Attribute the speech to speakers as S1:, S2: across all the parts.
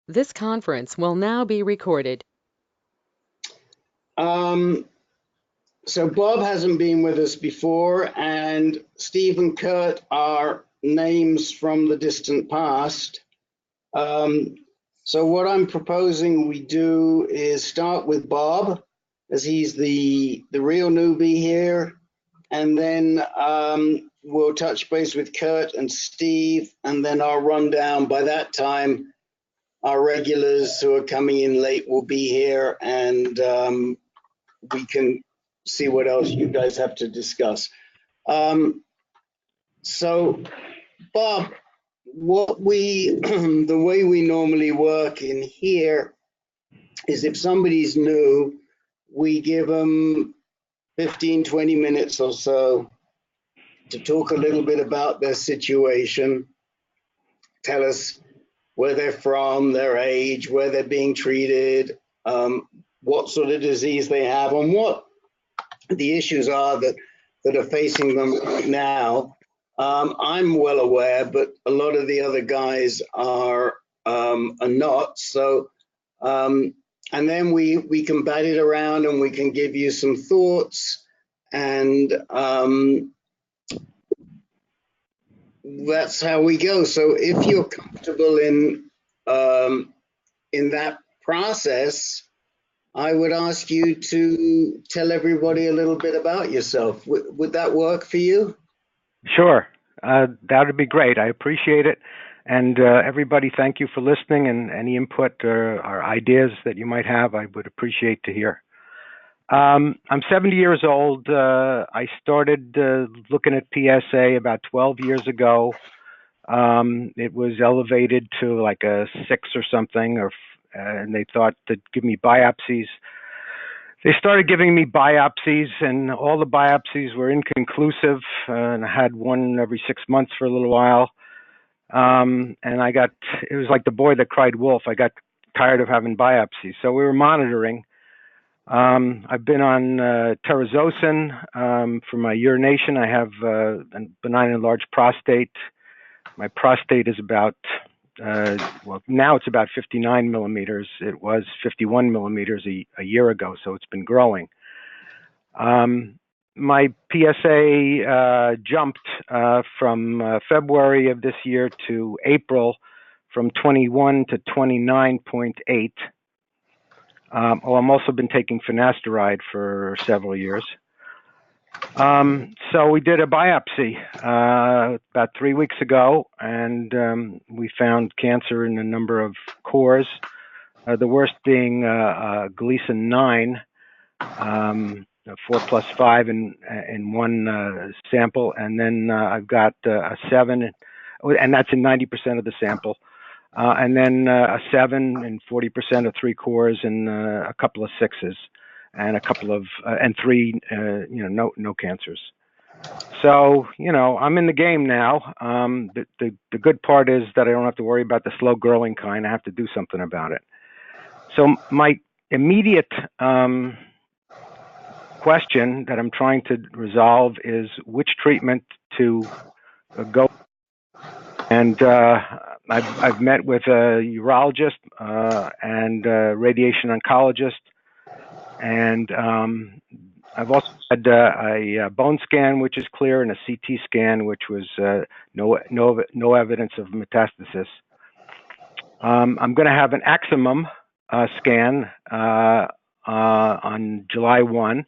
S1: This conference will now be recorded.
S2: So Bob hasn't been with us before, and Steve and Kurt are names from the distant past. So what I'm proposing we do is start with Bob, as he's the real newbie here, and then we'll touch base with Kurt and Steve, and then I'll run down. By that time, our regulars who are coming in late will be here, and we can see what else you guys have to discuss. So, Bob, the way we normally work in here is if somebody's new, we give them 15, 20 minutes or so to talk a little bit about their situation, tell us where they're from, their age, where they're being treated, what sort of disease they have, and what the issues are that are facing them right now. I'm well aware, but a lot of the other guys are not. So, and then we can bat it around and we can give you some thoughts, and that's how we go. So if you're comfortable in that process, I would ask you to tell everybody a little bit about yourself. Would that work for you?
S3: Sure. That would be great. I appreciate it. And everybody, thank you for listening, and any input or ideas that you might have, I would appreciate to hear. I'm 70 years old. I started looking at PSA about 12 years ago. It was elevated to like a 6 or something, and they thought to give me biopsies. They started giving me biopsies, and all the biopsies were inconclusive, and I had one every 6 months for a little while. And it was like the boy that cried wolf. I got tired of having biopsies. So we were monitoring. I've been on terazocin for my urination. I have a benign enlarged prostate. My prostate is about, now it's about 59 millimeters. It was 51 millimeters a year ago, so it's been growing. My PSA jumped from February of this year to April from 21 to 29.8. I'm also been taking finasteride for several years. So we did a biopsy about 3 weeks ago, and we found cancer in a number of cores, the worst being Gleason 9, 4+5 in one sample, and then I've got a 7, and that's in 90% of the sample, and then a 7 in 40% of 3 cores, and a couple of 6s. And a couple of and 3, no cancers. So, I'm in the game now. The good part is that I don't have to worry about the slow growing kind. I have to do something about it. So my immediate question that I'm trying to resolve is which treatment to go. And I've met with a urologist and a radiation oncologist. And I've also had a bone scan, which is clear, and a CT scan, which was no evidence of metastasis. I'm going to have an Axumin scan on July 1.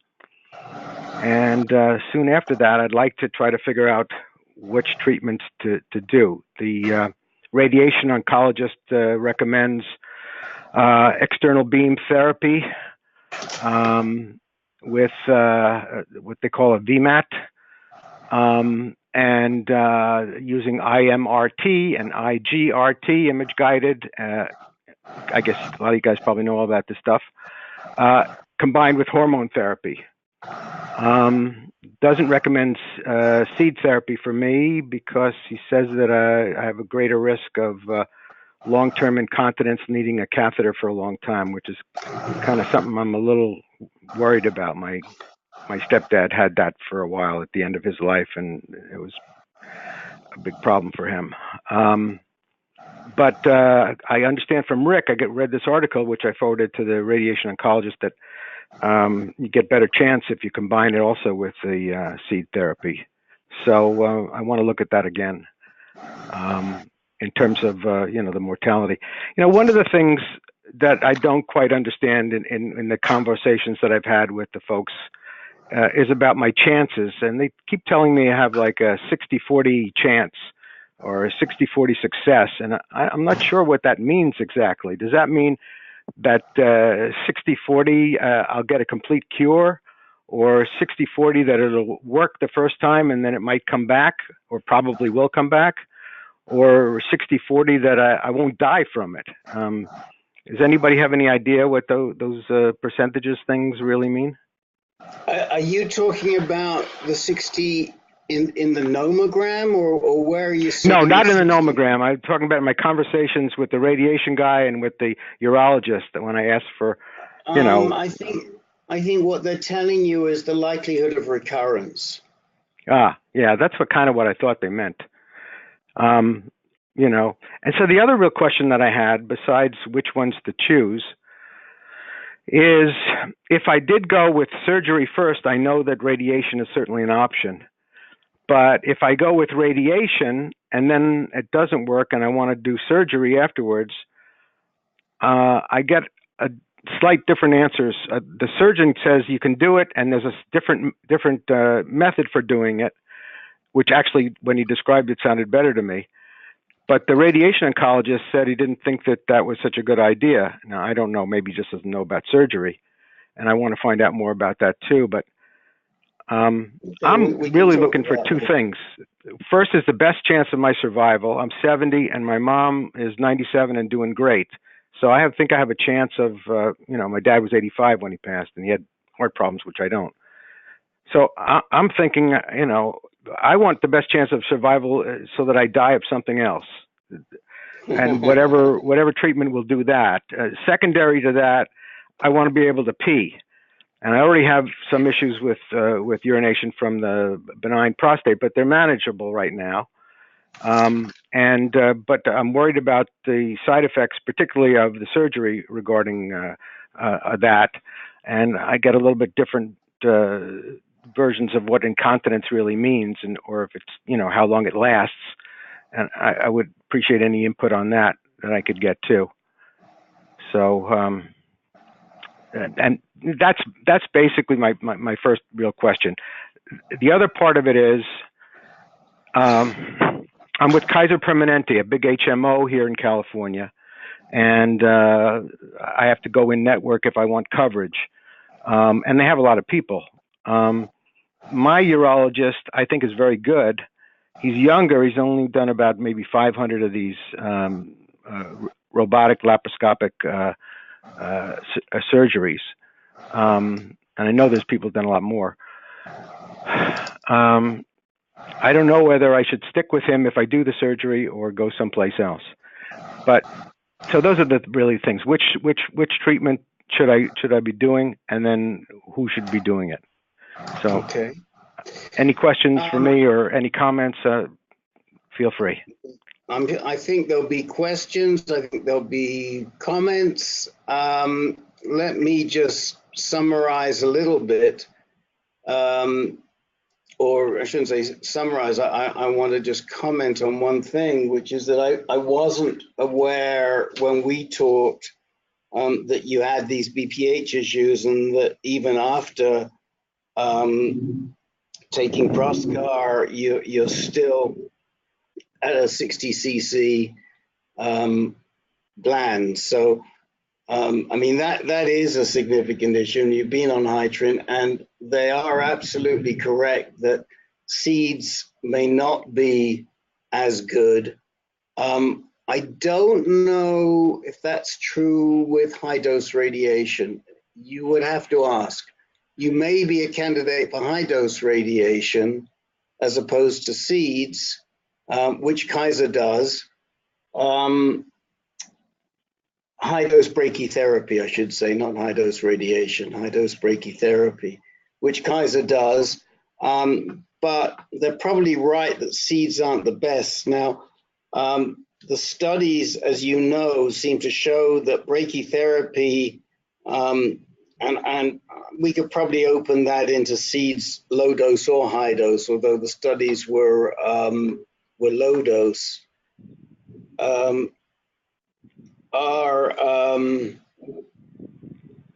S3: And soon after that, I'd like to try to figure out which treatments to do. The radiation oncologist recommends external beam therapy, with what they call a VMAT, and using IMRT and IGRT, image guided. I guess a lot of you guys probably know all about this stuff, combined with hormone therapy. Doesn't recommend seed therapy for me because he says that I have a greater risk of long-term incontinence, needing a catheter for a long time, which is kind of something I'm a little worried about. My stepdad had that for a while at the end of his life, and it was a big problem for him. But I understand from Rick, I read this article, which I forwarded to the radiation oncologist, that you get better chance if you combine it also with the seed therapy. So I want to look at that again in terms of, the mortality. One of the things that I don't quite understand in the conversations that I've had with the folks is about my chances. And they keep telling me I have like a 60-40 chance or a 60-40 success. And I'm not sure what that means exactly. Does that mean that 60-40 I'll get a complete cure, or 60-40 that it'll work the first time and then it might come back, or probably will come back, or 60-40 that I won't die from it? Does anybody have any idea what those percentages things really mean?
S2: Are you talking about the 60 in the nomogram, or where are you seeing?
S3: No, not in the nomogram. I'm talking about my conversations with the radiation guy and with the urologist. That when I asked for,
S2: I think what they're telling you is the likelihood of recurrence.
S3: Yeah, that's what I thought they meant. And so the other real question that I had, besides which ones to choose, is if I did go with surgery first, I know that radiation is certainly an option. But if I go with radiation and then it doesn't work and I want to do surgery afterwards, I get a slight different answers. The surgeon says you can do it, and there's a different method for doing it, which actually, when he described it, sounded better to me. But the radiation oncologist said he didn't think that was such a good idea. Now, I don't know, maybe he just doesn't know about surgery, and I want to find out more about that too. But I'm really looking for two things. First is the best chance of my survival. I'm 70 and my mom is 97 and doing great. So I think I have a chance of, my dad was 85 when he passed and he had heart problems, which I don't. So I'm thinking, I want the best chance of survival so that I die of something else. And whatever treatment will do that. Secondary to that, I want to be able to pee. And I already have some issues with urination from the benign prostate, but they're manageable right now. But I'm worried about the side effects, particularly of the surgery regarding that. And I get a little bit different versions of what incontinence really means, or if it's, how long it lasts. And I would appreciate any input on that I could get too. So, and that's basically my first real question. The other part of it is, I'm with Kaiser Permanente, a big HMO here in California, and I have to go in network if I want coverage. And they have a lot of people. My urologist, I think, is very good. He's younger. He's only done about maybe 500 of these robotic laparoscopic surgeries. And I know there's people who've done a lot more. I don't know whether I should stick with him if I do the surgery or go someplace else. But so those are the really things. Which treatment should I be doing, and then who should be doing it? So,
S2: okay.
S3: Any questions for me or any comments? Feel free.
S2: I think there'll be questions. I think there'll be comments. Let me just summarize a little bit. Or I shouldn't say summarize, I want to just comment on one thing, which is that I wasn't aware when we talked that you had these BPH issues, and that even after taking Proscar, you're still at a 60 cc gland. So, that is a significant issue, and you've been on Hytrin, and they are absolutely correct that seeds may not be as good. I don't know if that's true with high-dose radiation. You would have to ask. You may be a candidate for high-dose radiation as opposed to seeds, which Kaiser does. High-dose brachytherapy, I should say, not high-dose radiation, high-dose brachytherapy, which Kaiser does. But they're probably right that seeds aren't the best. Now, the studies, as you know, seem to show that brachytherapy, and we could probably open that into seeds, low dose or high dose, although the studies were low dose,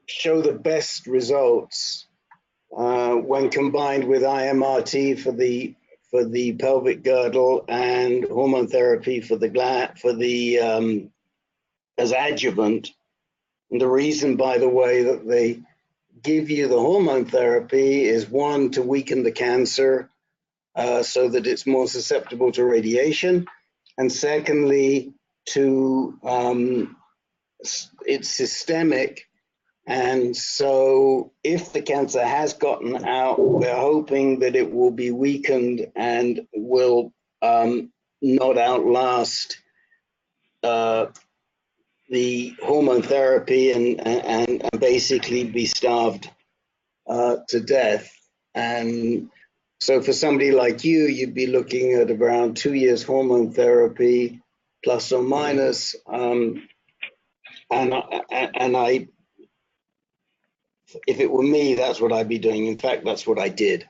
S2: show the best results when combined with IMRT for the pelvic girdle and hormone therapy for the as adjuvant. And the reason, by the way, that they give you the hormone therapy is, one, to weaken the cancer so that it's more susceptible to radiation, and secondly, it's systemic. And so if the cancer has gotten out, we're hoping that it will be weakened and will not outlast the hormone therapy and basically be starved to death. And so for somebody like you, you'd be looking at around 2 years hormone therapy, plus or minus. If it were me, that's what I'd be doing. In fact, that's what I did.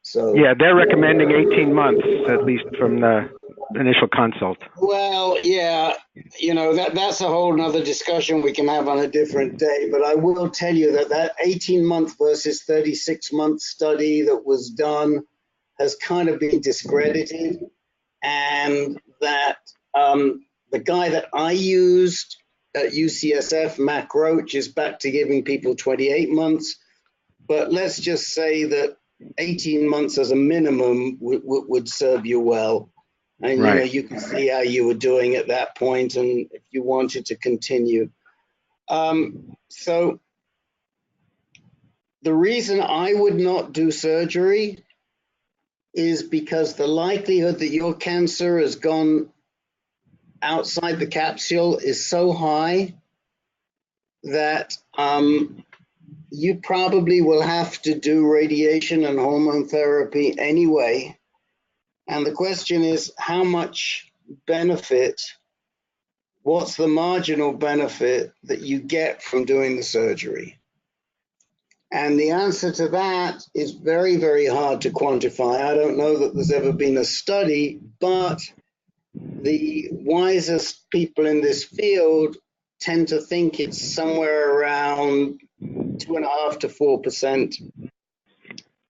S2: So
S3: yeah, they're recommending 18 months, at least from the initial consult.
S2: Well, yeah, that's a whole nother discussion we can have on a different day. But I will tell you that 18-month versus 36-month study that was done has kind of been discredited, and that the guy that I used at UCSF, Mac Roach, is back to giving people 28 months. But let's just say that 18 months as a minimum would serve you well. And,
S3: right.
S2: You can see how you were doing at that point and if you wanted to continue. So the reason I would not do surgery is because the likelihood that your cancer has gone outside the capsule is so high that you probably will have to do radiation and hormone therapy anyway. And the question is, how much benefit, what's the marginal benefit that you get from doing the surgery? And the answer to that is very, very hard to quantify. I don't know that there's ever been a study, but the wisest people in this field tend to think it's somewhere around 2.5% to 4%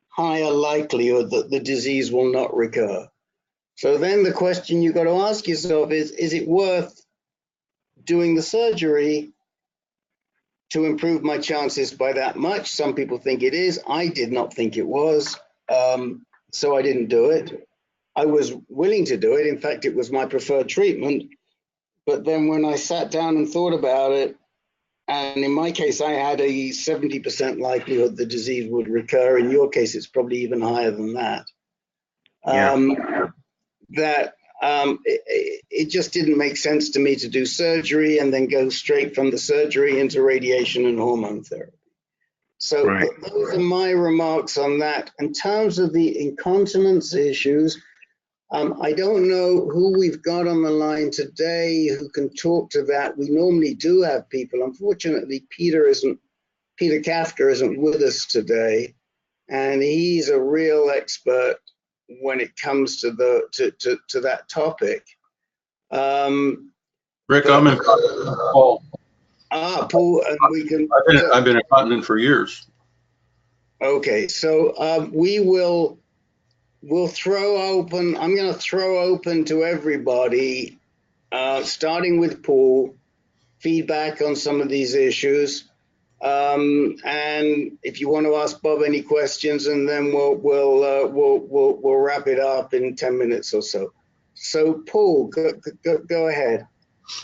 S2: higher likelihood that the disease will not recur. So then the question you've got to ask yourself is it worth doing the surgery to improve my chances by that much? Some people think it is. I did not think it was, so I didn't do it. I was willing to do it. In fact, it was my preferred treatment. But then when I sat down and thought about it, and in my case, I had a 70% likelihood the disease would recur. In your case, it's probably even higher than that.
S3: Yeah.
S2: It just didn't make sense to me to do surgery and then go straight from the surgery into radiation and hormone therapy. So
S3: right.
S2: Those are my remarks on that. In terms of the incontinence issues, I don't know who we've got on the line today who can talk to that. We normally do have people. Unfortunately, Peter Kafka isn't with us today, and he's a real expert when it comes to that topic.
S4: Rick, I'm in Paul.
S2: Paul, and we can.
S4: I've been incontinent for years.
S2: Okay, so we'll throw open. I'm going to throw open to everybody, starting with Paul, feedback on some of these issues. And if you want to ask Bob any questions, and then we'll wrap it up in 10 minutes or so. So Paul, go ahead.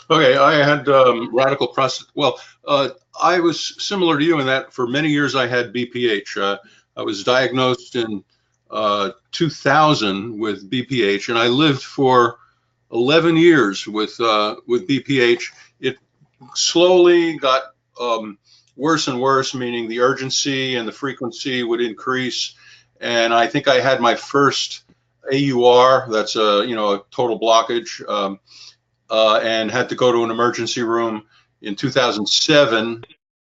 S4: Okay, I had radical prostate. Well, I was similar to you in that for many years I had BPH. I was diagnosed in 2000 with BPH, and I lived for 11 years with BPH. It slowly got worse and worse, meaning the urgency and the frequency would increase. And I think I had my first AUR, that's a total blockage. and had to go to an emergency room in 2007.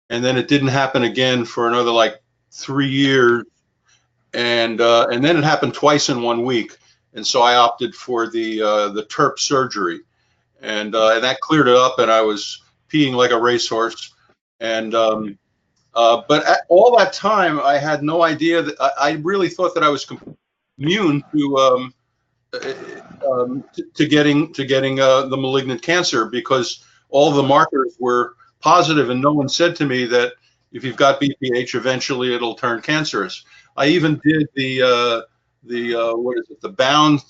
S4: And then it didn't happen again for another like 3 years. And then it happened twice in 1 week. And so I opted for the TURP surgery. And that cleared it up, and I was peeing like a racehorse. And but all that time, I had no idea that I really thought that I was immune to getting the malignant cancer, because all the markers were positive, and no one said to me that if you've got BPH, eventually it'll turn cancerous. I even did the what is it, the bound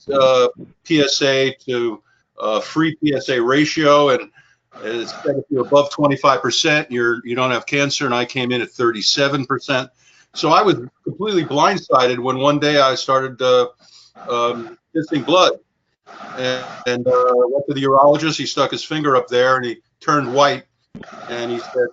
S4: PSA to free PSA ratio, and it said if you're above 25%, you don't have cancer, and I came in at 37%. So I was completely blindsided when one day I started pissing blood, and went to the urologist. He stuck his finger up there, and he turned white, and he said,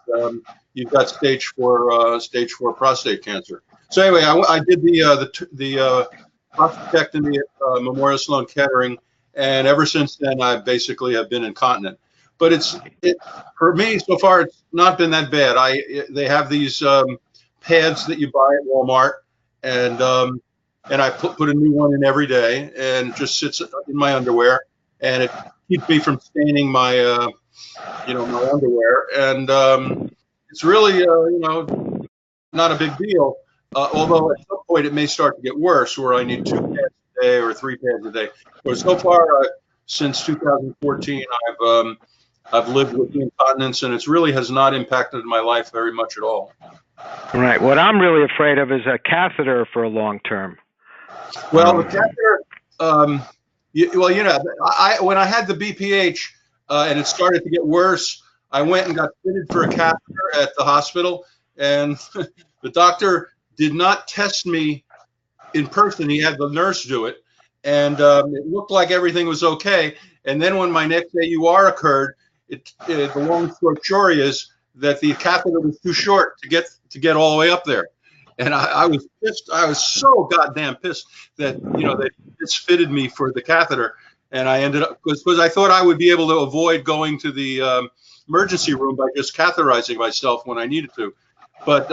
S4: "You've got stage 4 prostate cancer." So anyway, I did the prostatectomy at Memorial Sloan Kettering, and ever since then, I basically have been incontinent. But for me so far, it's not been that bad. They have these pads that you buy at Walmart, and I put a new one in every day, and it just sits in my underwear, and it keeps me from staining my my underwear, and it's really not a big deal. Although at some point it may start to get worse, where I need 2 pads a day or 3 pads a day. But so far, since 2014, I've lived with the incontinence, and it really has not impacted my life very much at all.
S3: Right. What I'm really afraid of is a catheter for a long term.
S4: Well, the catheter. When I had the BPH and it started to get worse, I went and got fitted for a catheter at the hospital, and the doctor did not test me in person. He had the nurse do it, and it looked like everything was okay. And then when my next AUR occurred, the long story is that the catheter was too short to get all the way up there. And I was pissed. I was so goddamn pissed that they misfitted me for the catheter, and I ended up because I thought I would be able to avoid going to the emergency room by just catheterizing myself when I needed to, but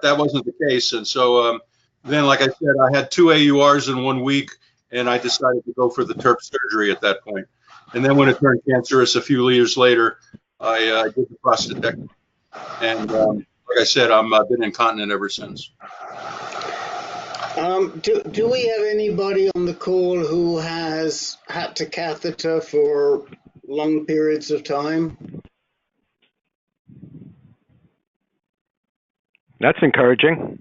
S4: that wasn't the case. And so then, like I said, I had 2 AURs in 1 week, and I decided to go for the TURP surgery at that point. And then when it turned cancerous a few years later, I did the prostatectomy, and like I said, I've been incontinent ever since.
S2: Do we have anybody on the call who has had to catheter for long periods of time?
S3: That's encouraging.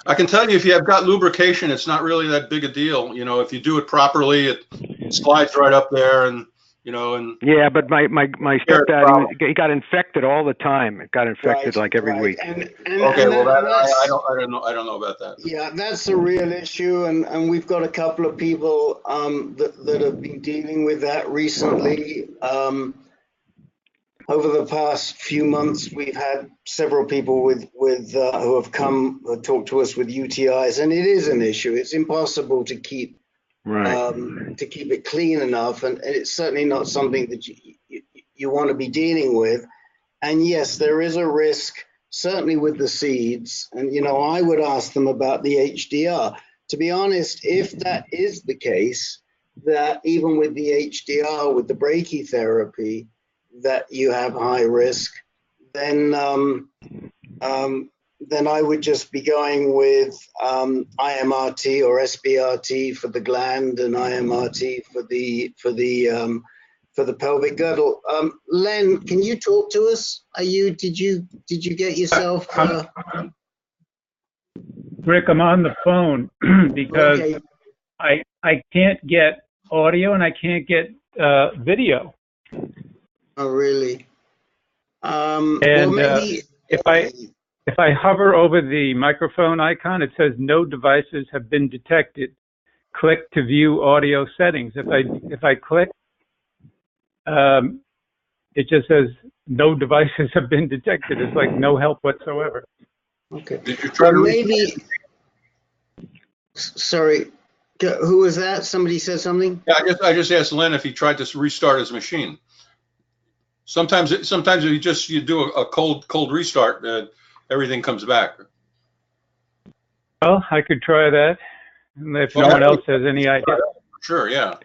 S4: I can tell you, if you have got lubrication, it's not really that big a deal. If you do it properly, it slides right up there, and
S3: yeah, but my stepdad, he got infected all the time. It got infected like every week.
S2: Okay,
S4: I don't know about that.
S2: Yeah, that's a real issue, and we've got a couple of people that have been dealing with that recently. Over the past few months, we've had several people with who have come talk to us with UTIs, and it is an issue. It's impossible to keep it clean enough, and it's certainly not something that you want to be dealing with. And yes, there is a risk, certainly with the seeds. And I would ask them about the HDR. To be honest, if that is the case, that even with the HDR, with the brachytherapy, that you have high risk, then I would just be going with IMRT or SBRT for the gland, and IMRT for the pelvic girdle. Len, can you talk to us? Did you get yourself?
S5: Rick, I'm on the phone because
S2: Okay.
S5: I can't get audio and I can't get video.
S2: Oh, really?
S5: And
S2: well, maybe
S5: if I hover over the microphone icon, it says no devices have been detected. Click to view audio settings. If I click, it just says no devices have been detected. It's like no help whatsoever.
S2: Okay.
S4: Did you try to
S2: maybe? Sorry, Who was that? Somebody said something?
S4: Yeah, I just asked Len if he tried to restart his machine. Sometimes if you do a cold restart, everything comes back.
S5: Well, I could try that. And if no
S4: Well,
S5: one else has any idea.
S4: Sure, yeah.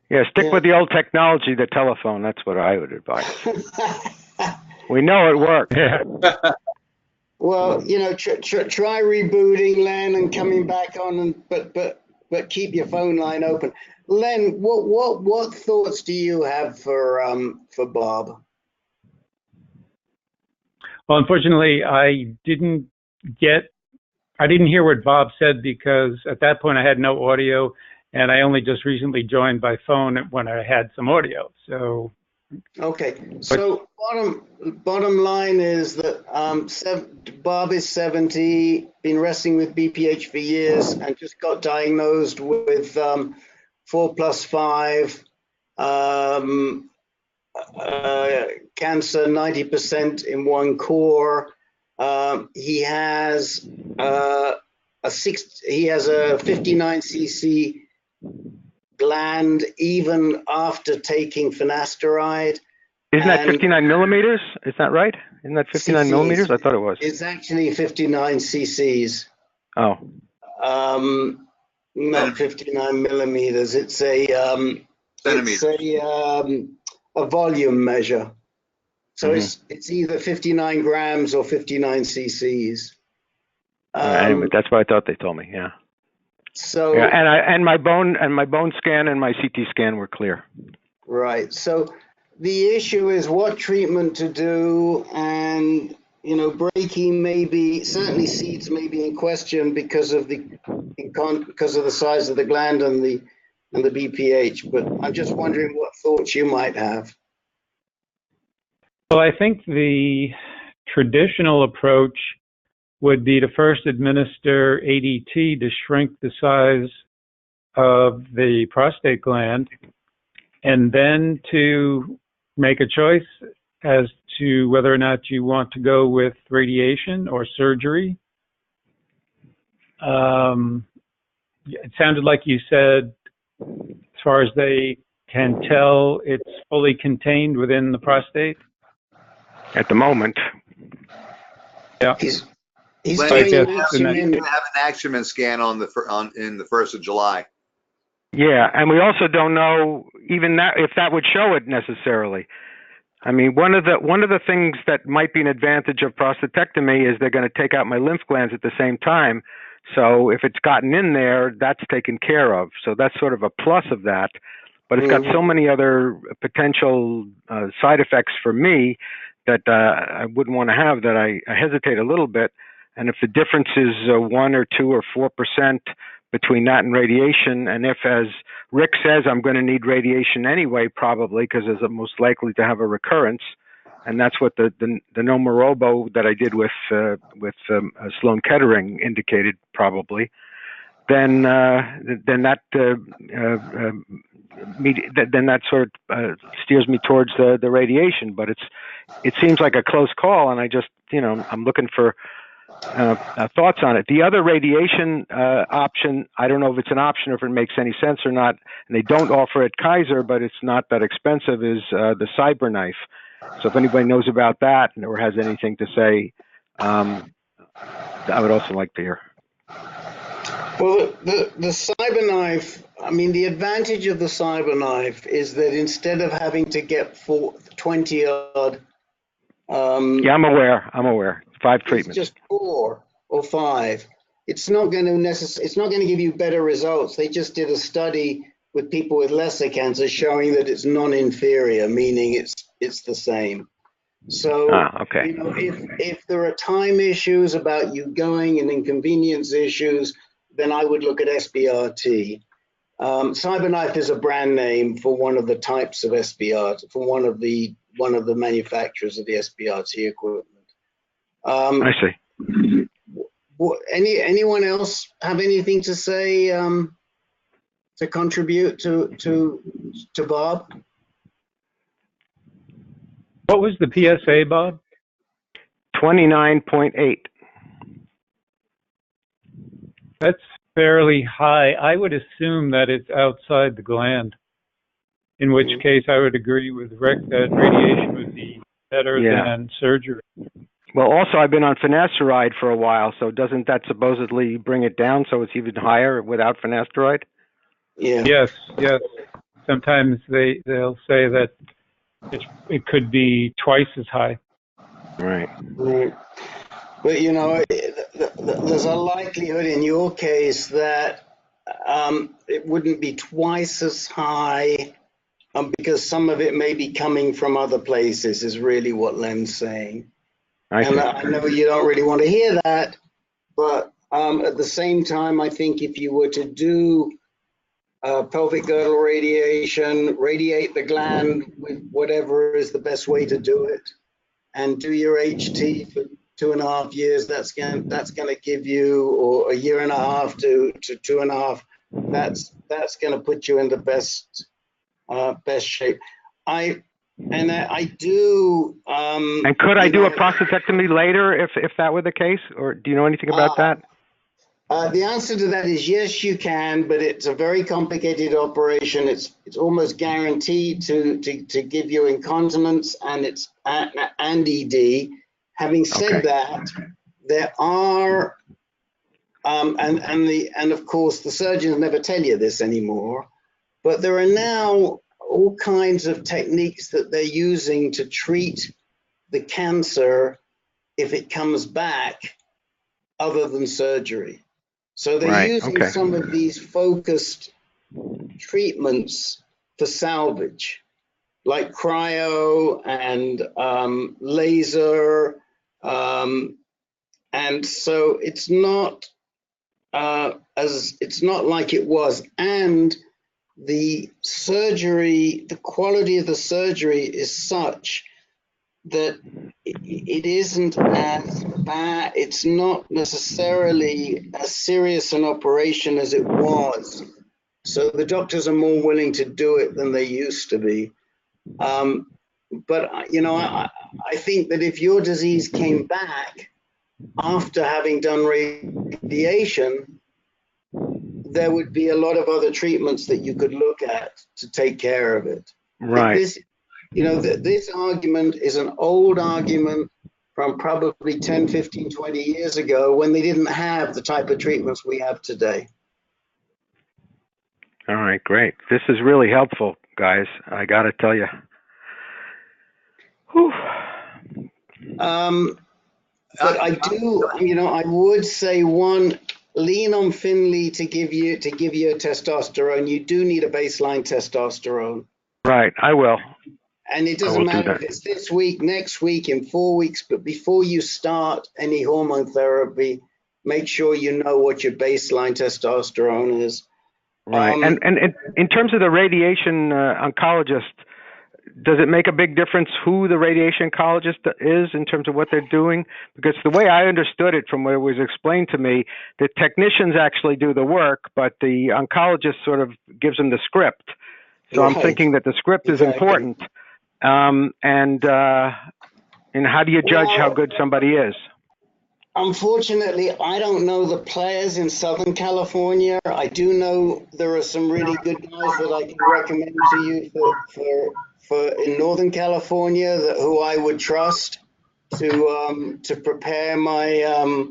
S3: Yeah, stick with the old technology, the telephone. That's what I would advise. We know it works.
S5: Yeah.
S2: Well, you know, try rebooting, Len, and coming back on, but keep your phone line open. Len, what thoughts do you have for Bob?
S5: Well, unfortunately, I didn't hear what Bob said because at that point I had no audio, and I only just recently joined by phone when I had some audio. So.
S2: Okay, so bottom line is that Bob is 70, been wrestling with BPH for years, and just got diagnosed with 4+5 cancer, 90% in one core. He has a 59 cc gland even after taking finasteride.
S3: Isn't that 59 millimeters? Is that right? Isn't that 59 millimeters? I thought it was.
S2: It's actually 59 cc's.
S3: Oh.
S2: Not 59 millimeters. It's a a volume measure. So it's either 59 grams or 59 cc's.
S3: Anyway, that's what I thought they told me. Yeah.
S2: So
S3: yeah, and my bone scan and my CT scan were clear.
S2: Right. So the issue is what treatment to do, and you know, breaking certainly seeds may be in question because of the size of the gland and the BPH. But I'm just wondering what thoughts you might have.
S5: Well, I think the traditional approach would be to first administer ADT to shrink the size of the prostate gland, and then to make a choice as to whether or not you want to go with radiation or surgery. It sounded like you said, as far as they can tell, it's fully contained within the prostate?
S3: At the moment.
S5: Yeah.
S2: He's
S6: Len,
S2: doing
S6: you
S2: an
S6: can have an Axumin scan in the 1st of July.
S3: Yeah, and we also don't know even that if that would show it necessarily. I mean, one of the things that might be an advantage of prostatectomy is they're going to take out my lymph glands at the same time. So if it's gotten in there, that's taken care of. So that's sort of a plus of that. But it's got so many other potential side effects for me that I wouldn't want to have, that I hesitate a little bit. And if the difference is 1 or 2 or 4% between that and radiation, and if, as Rick says, I'm going to need radiation anyway, probably because I'm most likely to have a recurrence, and that's what the nomorobo that I did with Sloan Kettering indicated probably, then that sort of steers me towards the radiation. But it seems like a close call, and I just I'm looking for thoughts on it. The other radiation option, I don't know if it's an option or if it makes any sense or not, and they don't offer it Kaiser, but it's not that expensive, is the CyberKnife. So if anybody knows about that or has anything to say, I would also like to hear.
S2: Well, the CyberKnife, I mean, the advantage of the CyberKnife is that instead of having to get 20 odd
S3: yeah, I'm aware. 5 treatments.
S2: It's just 4 or 5. It's not going to give you better results. They just did a study with people with lesser cancer showing that it's non-inferior, meaning it's the same. So
S3: okay.
S2: If there are time issues about you going and inconvenience issues, then I would look at SBRT. CyberKnife is a brand name for one of the types of SBRT, for one of the manufacturers of the SBRT equipment.
S3: I see.
S2: Anyone else have anything to say to contribute to Bob?
S5: What was the PSA, Bob?
S3: 29.8.
S5: That's fairly high, I would assume that it's outside the gland. In which case, I would agree with Rick that radiation would be better than surgery.
S3: Well, also, I've been on finasteride for a while, so doesn't that supposedly bring it down so it's even higher without finasteride?
S2: Yeah.
S5: Yes. Sometimes they'll say that it could be twice as high.
S3: Right.
S2: But, you know, there's a likelihood in your case that it wouldn't be twice as high because some of it may be coming from other places, is really what Len's saying. I know you don't really want to hear that, but at the same time, I think if you were to do pelvic girdle radiation, radiate the gland with whatever is the best way to do it, and do your HT for 2.5 years, that's going to give you, or a year and a half to 2.5, that's going to put you in the best shape. I do.
S3: And could I do a prostatectomy later if that were the case, or do you know anything about that?
S2: The answer to that is yes, you can, but it's a very complicated operation. It's almost guaranteed to give you incontinence and ED. Having said that, there are and of course the surgeons never tell you this anymore, but there are now all kinds of techniques that they're using to treat the cancer if it comes back other than surgery. So they're using some of these focused treatments for salvage, like cryo and laser. And so it's not it's not like it was. And the surgery, the quality of the surgery is such that it isn't as bad. It's not necessarily as serious an operation as it was. So the doctors are more willing to do it than they used to be. But, you know, I think that if your disease came back after having done radiation, there would be a lot of other treatments that you could look at to take care of it.
S3: Right.
S2: You know, this argument is an old argument from probably 10, 15, 20 years ago when they didn't have the type of treatments we have today.
S3: All right, great. This is really helpful, guys. I got to tell you. Whew.
S2: But I do, you know, I would say lean on Finley to give you a testosterone. You do need a baseline testosterone.
S3: Right, I will.
S2: And it doesn't matter if it's this week, next week, in 4 weeks, but before you start any hormone therapy, make sure you know what your baseline testosterone is.
S3: Right. And in terms of the radiation oncologist, does it make a big difference who the radiation oncologist is in terms of what they're doing? Because the way I understood it from what it was explained to me, the technicians actually do the work, but the oncologist sort of gives them the script. So I'm thinking that the script is important. And how do you judge how good somebody is?
S2: Unfortunately, I don't know the players in Southern California. I do know there are some really good guys that I can recommend to you for in Northern California who I would trust to prepare my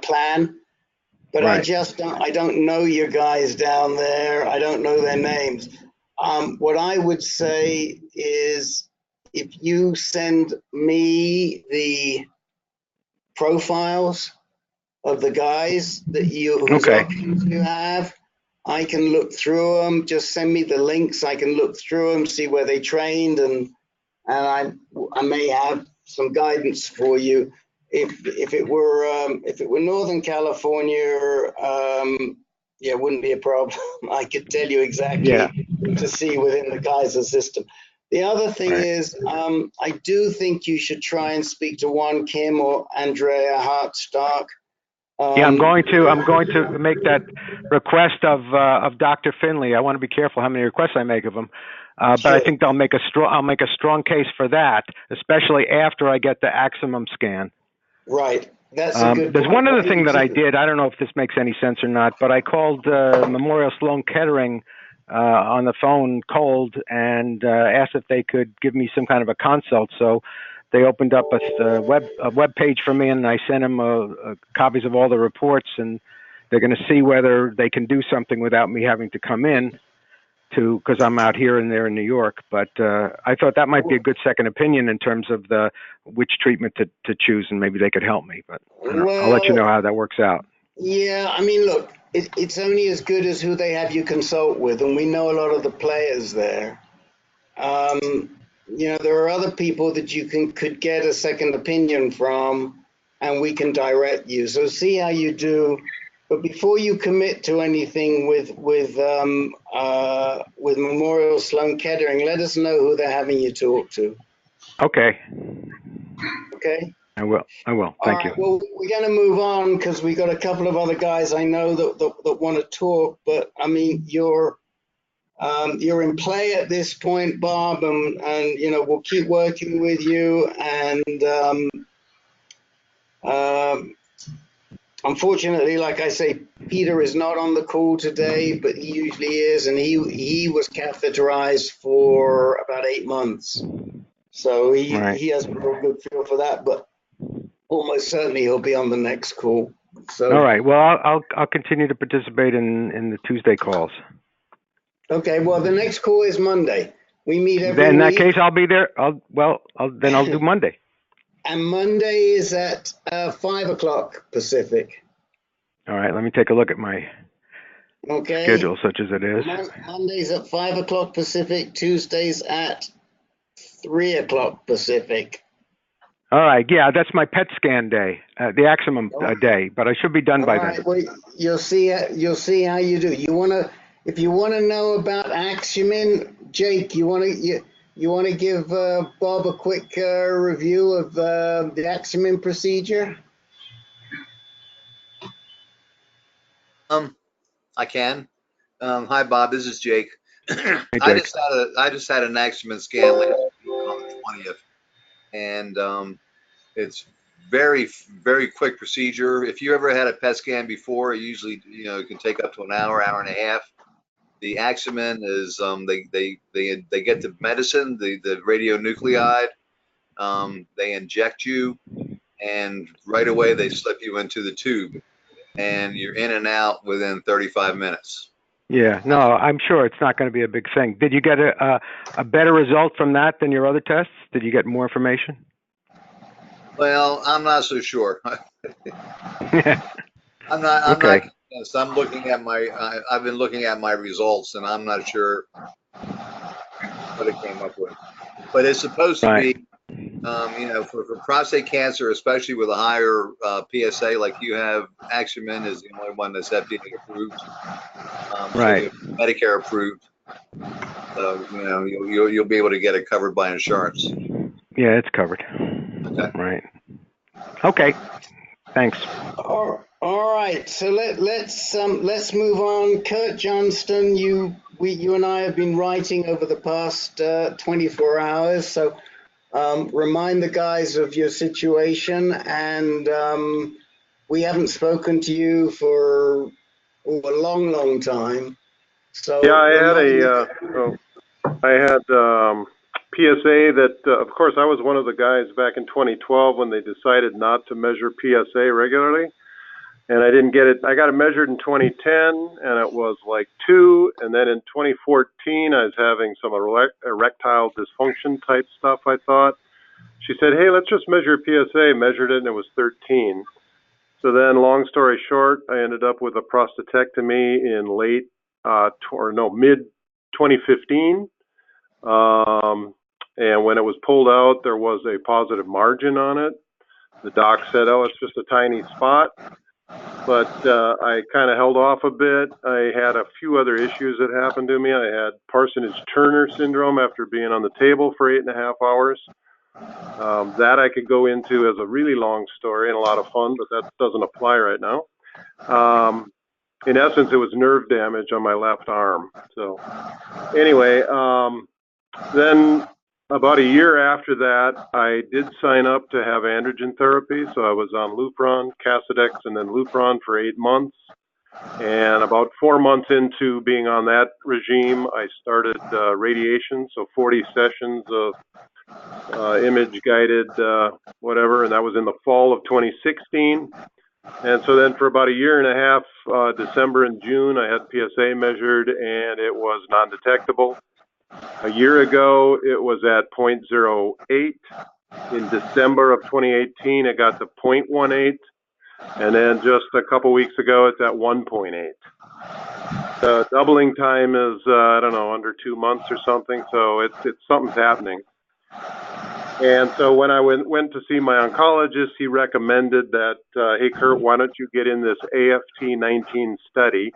S2: plan. But I don't know your guys down there. I don't know their names. What I would say is, if you send me the profiles of the guys whose options you have, I can look through them. Just send me the links. I can look through them, see where they trained, and I may have some guidance for you. If it were Northern California, it wouldn't be a problem. I could tell you exactly to see within the Kaiser system. The other thing is, I do think you should try and speak to Juan Kim or Andrea Hartstock.
S3: I'm going to make that request of Dr. Finley. I want to be careful how many requests I make of him, but I think I'll make a strong case for that, especially after I get the Axumin scan.
S2: Right. That's a good
S3: There's
S2: point.
S3: one other thing that I did. I don't know if this makes any sense or not, but I called Memorial Sloan Kettering on the phone cold and asked if they could give me some kind of a consult. So they opened up a web page for me, and I sent them copies of all the reports, and they're going to see whether they can do something without me having to come in, because I'm out here and they're in New York. But I thought that might be a good second opinion in terms of which treatment to choose, and maybe they could help me. But I'll let you know how that works out.
S2: Yeah, I mean, look, it's only as good as who they have you consult with, and we know a lot of the players there. You know, there are other people that you could get a second opinion from, and we can direct you. So see how you do. But before you commit to anything with Memorial Sloan Kettering, let us know who they're having you talk to.
S3: Okay.
S2: Okay.
S3: I will. Thank you.
S2: Well, we're going to move on because we got a couple of other guys I know that want to talk. But I mean, you're in play at this point, Bob, and you know we'll keep working with you. And unfortunately, like I say, Peter is not on the call today, but he usually is, and he was catheterized for about 8 months, so he has a real good feel for that. But almost certainly he'll be on the next call. So
S3: all right. Well, I'll continue to participate in the Tuesday calls.
S2: Okay. Well, the next call is Monday. We meet every
S3: In that
S2: week.
S3: case, I'll be there. I'll do Monday.
S2: And Monday is at 5 o'clock Pacific.
S3: All right. Let me take a look at my schedule, such as it is.
S2: Mondays at 5 o'clock Pacific. Tuesdays at 3 o'clock Pacific.
S3: All right. Yeah, that's my PET scan day, the Axumin day. But I should be done by then.
S2: Well, you'll see how you do. If you want to know about Axumin, Jake, you want to give Bob a quick review of the Axumin procedure?
S6: I can. Hi, Bob. This is Jake.
S3: Hey, Jake.
S6: I just had an Axumin scan last week on the 20th, and it's very, very quick procedure. If you ever had a PET scan before, it usually it can take up to an hour and a half. The Axumin is they get the medicine, the radionuclide. They inject you, and right away they slip you into the tube, and you're in and out within 35 minutes.
S3: Yeah, no, I'm sure it's not going to be a big thing. Did you get a better result from that than your other tests? Did you get more information?
S6: Well, I'm not so sure. I'm not convinced. I'm looking at I've been looking at my results, and I'm not sure what it came up with. But it's supposed to be, for prostate cancer, especially with a higher PSA like you have. Axumin is the only one that's FDA approved, Medicare approved. So you'll be able to get it covered by insurance.
S3: Yeah, it's covered.
S6: Okay.
S3: Right. Okay. Thanks.
S2: All right. So let's move on. Kurt Johnston, you and I have been writing over the past 24 hours. So remind the guys of your situation, and we haven't spoken to you for a long time. So
S7: yeah, I had PSA that, of course, I was one of the guys back in 2012 when they decided not to measure PSA regularly, and I didn't get it. I got it measured in 2010, and it was like 2, and then in 2014, I was having some erectile dysfunction type stuff, I thought. She said, hey, let's just measure PSA, measured it, and it was 13. So then, long story short, I ended up with a prostatectomy in mid 2015. And when it was pulled out, there was a positive margin on it. The doc said, oh, it's just a tiny spot. But I kind of held off a bit. I had a few other issues that happened to me. I had Parsonage-Turner syndrome after being on the table for 8.5 hours. That I could go into as a really long story and a lot of fun, but that doesn't apply right now. In essence, it was nerve damage on my left arm. So anyway, then about a year after that, I did sign up to have androgen therapy. So I was on Lupron, Casodex, and then Lupron for 8 months. And about 4 months into being on that regime, I started radiation, so 40 sessions of image-guided whatever, and that was in the fall of 2016. And so then for about a year and a half, December and June, I had PSA measured, and it was non-detectable. A year ago, it was at 0.08. In December of 2018, it got to 0.18. And then just a couple weeks ago, it's at 1.8. The doubling time is, I don't know, under 2 months or something. So it's something's happening. And so when I went to see my oncologist, he recommended that, hey, Kurt, why don't you get in this AFT-19 study?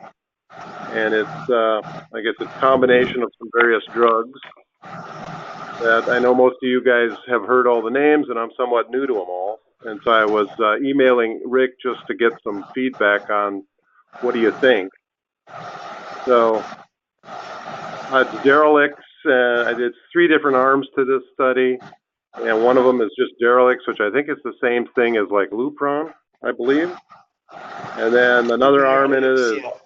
S7: And it's, I guess it's a combination of some various drugs that I know most of you guys have heard all the names, and I'm somewhat new to them all. And so I was emailing Rick just to get some feedback on what do you think. So it's Derelix. I did 3 different arms to this study, and one of them is just Derelix, which I think is the same thing as like Lupron, I believe. And then another arm in it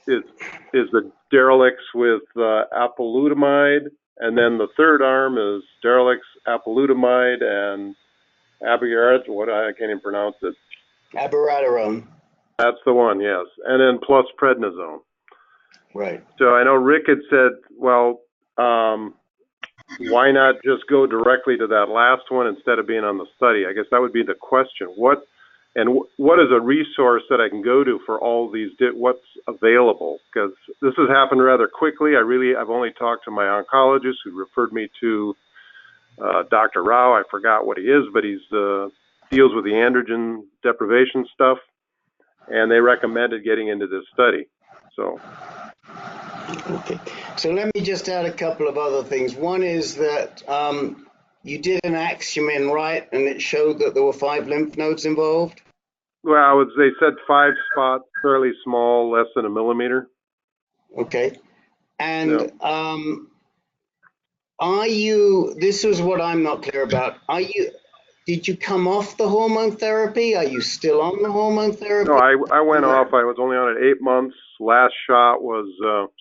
S7: is the Derelix with apalutamide, and then the third arm is Derelix, apalutamide, and abiraterone. I can't even pronounce it.
S2: Abiraterone.
S7: That's the one, yes. And then plus prednisone.
S2: Right.
S7: So I know Rick had said, well, why not just go directly to that last one instead of being on the study? I guess that would be the question. What is a resource that I can go to for all these, what's available? Because this has happened rather quickly. I've only talked to my oncologist who referred me to Dr. Rao. I forgot what he is, but he's deals with the androgen deprivation stuff, and they recommended getting into this study. So.
S2: Okay. So let me just add a couple of other things. One is that you did an Axumin, right? And it showed that there were 5 lymph nodes involved?
S7: Well, they said 5 spots, fairly small, less than a millimeter.
S2: Okay. And
S7: Yeah.
S2: are you, this is what I'm not clear about. Did you come off the hormone therapy? Are you still on the hormone therapy?
S7: No, I went off. I was only on it 8 months. Last shot was,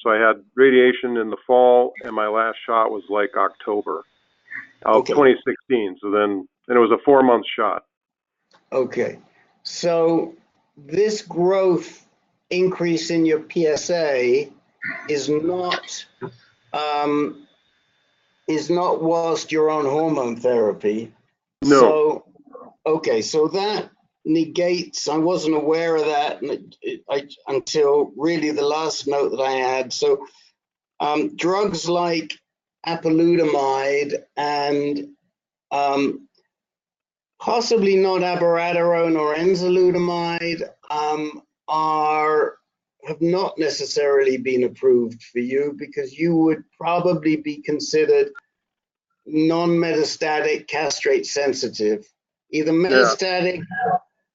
S7: so I had radiation in the fall, and my last shot was like October of 2016. So then it was a 4-month shot.
S2: Okay. So this growth increase in your PSA is not whilst you're on hormone therapy.
S7: No.
S2: So, okay, so that negates, I wasn't aware of that until really the last note that I had. So drugs like apalutamide and possibly not abiraterone or enzalutamide have not necessarily been approved for you because you would probably be considered non-metastatic castrate sensitive, either metastatic,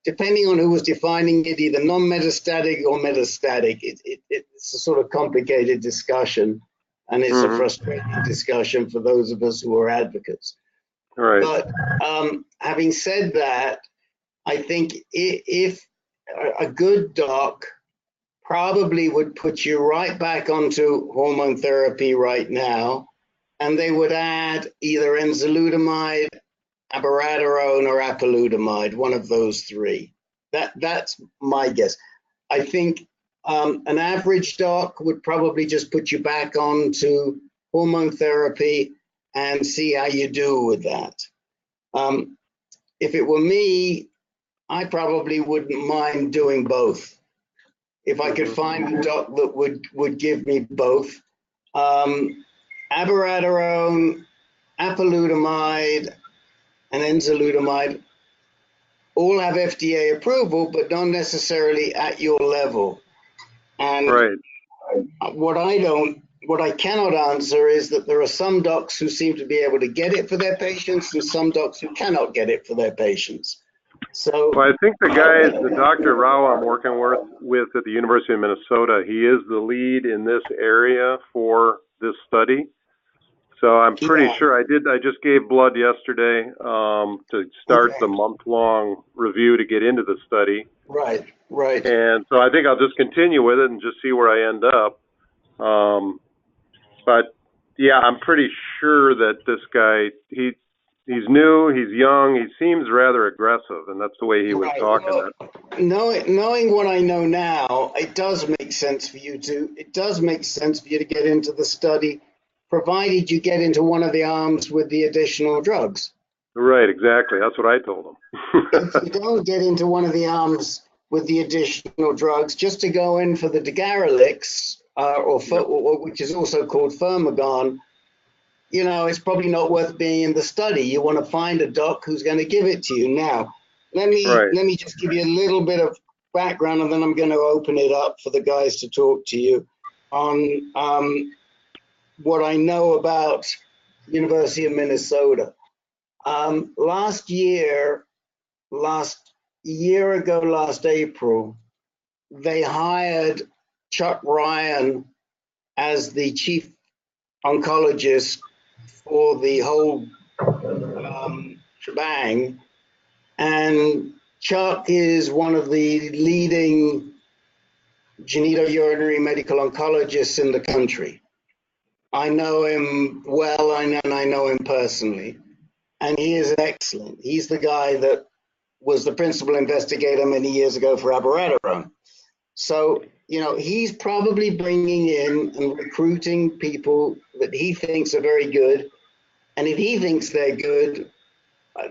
S2: depending on who was defining it, either non-metastatic or metastatic. It's a sort of complicated discussion, and it's a frustrating discussion for those of us who are advocates.
S7: Right.
S2: But having said that, I think if a good doc probably would put you right back onto hormone therapy right now, and they would add either enzalutamide, abiraterone, or apalutamide, one of those 3. That's my guess. I think an average doc would probably just put you back onto hormone therapy and see how you do with that. If it were me, I probably wouldn't mind doing both. If I could find a doc that would give me both. Abiraterone, apalutamide, and enzalutamide all have FDA approval, but not necessarily at your level. And what I cannot answer is that there are some docs who seem to be able to get it for their patients and some docs who cannot get it for their patients. So
S7: well, I think the Dr. Rao I'm working with at the University of Minnesota, he is the lead in this area for this study. So I'm pretty
S2: Yeah.
S7: sure I did. I just gave blood yesterday to start
S2: Okay.
S7: the month-long review to get into the study.
S2: Right. Right.
S7: And so I think I'll just continue with it and just see where I end up. But yeah, I'm pretty sure that this guy, he's new, he's young, he seems rather aggressive, and that's the way he was
S2: Right.
S7: talking.
S2: Well, knowing what I know now, it does make sense for you to. It does make sense for you to get into the study, provided you get into one of the arms with the additional drugs.
S7: Right, exactly. That's what I told him.
S2: If you don't get into one of the arms with the additional drugs, just to go in for the Degarelix, which is also called Firmagon, it's probably not worth being in the study. You want to find a doc who's going to give it to you. Now, let me just give you a little bit of background, and then I'm going to open it up for the guys to talk to you on what I know about University of Minnesota. Last April, they hired Chuck Ryan as the chief oncologist for the whole shebang. And Chuck is one of the leading genitourinary medical oncologists in the country. I know him well, and I know him personally. And he is excellent. He's the guy that was the principal investigator many years ago for abiraterone. So, he's probably bringing in and recruiting people that he thinks are very good. And if he thinks they're good,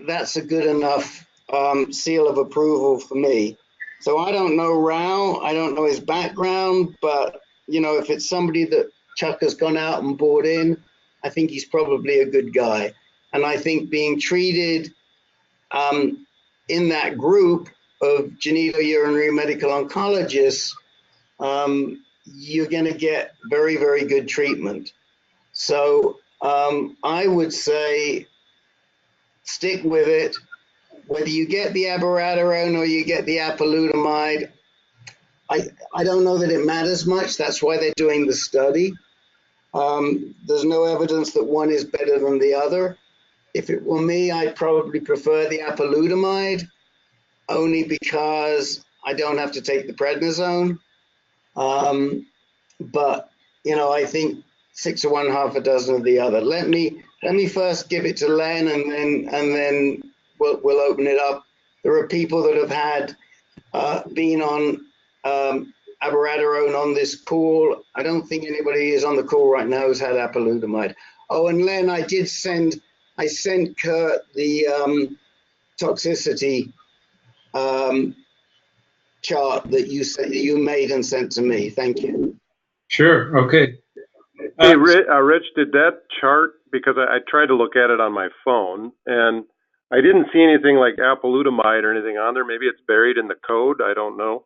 S2: that's a good enough seal of approval for me. So I don't know Rao. I don't know his background. But, if it's somebody that Chuck has gone out and brought in, I think he's probably a good guy. And I think being treated in that group of genitourinary medical oncologists, you're going to get very, very good treatment. So I would say stick with it. Whether you get the abiraterone or you get the apalutamide, I don't know that it matters much. That's why they're doing the study. There's no evidence that one is better than the other. If it were me, I'd probably prefer the apalutamide, only because I don't have to take the prednisone. But I think 6 of one, half a dozen of the other. Let me first give it to Len, and then we'll open it up. There are people that have had been on abiraterone on this call. I don't think anybody is on the call right now who's had apalutamide. Oh, and Len, I sent Kurt the toxicity chart that you made and sent to me. Thank you.
S5: Sure. Okay.
S7: Hey, Rich, did that chart, because I tried to look at it on my phone, and I didn't see anything like apalutamide or anything on there. Maybe it's buried in the code. I don't know.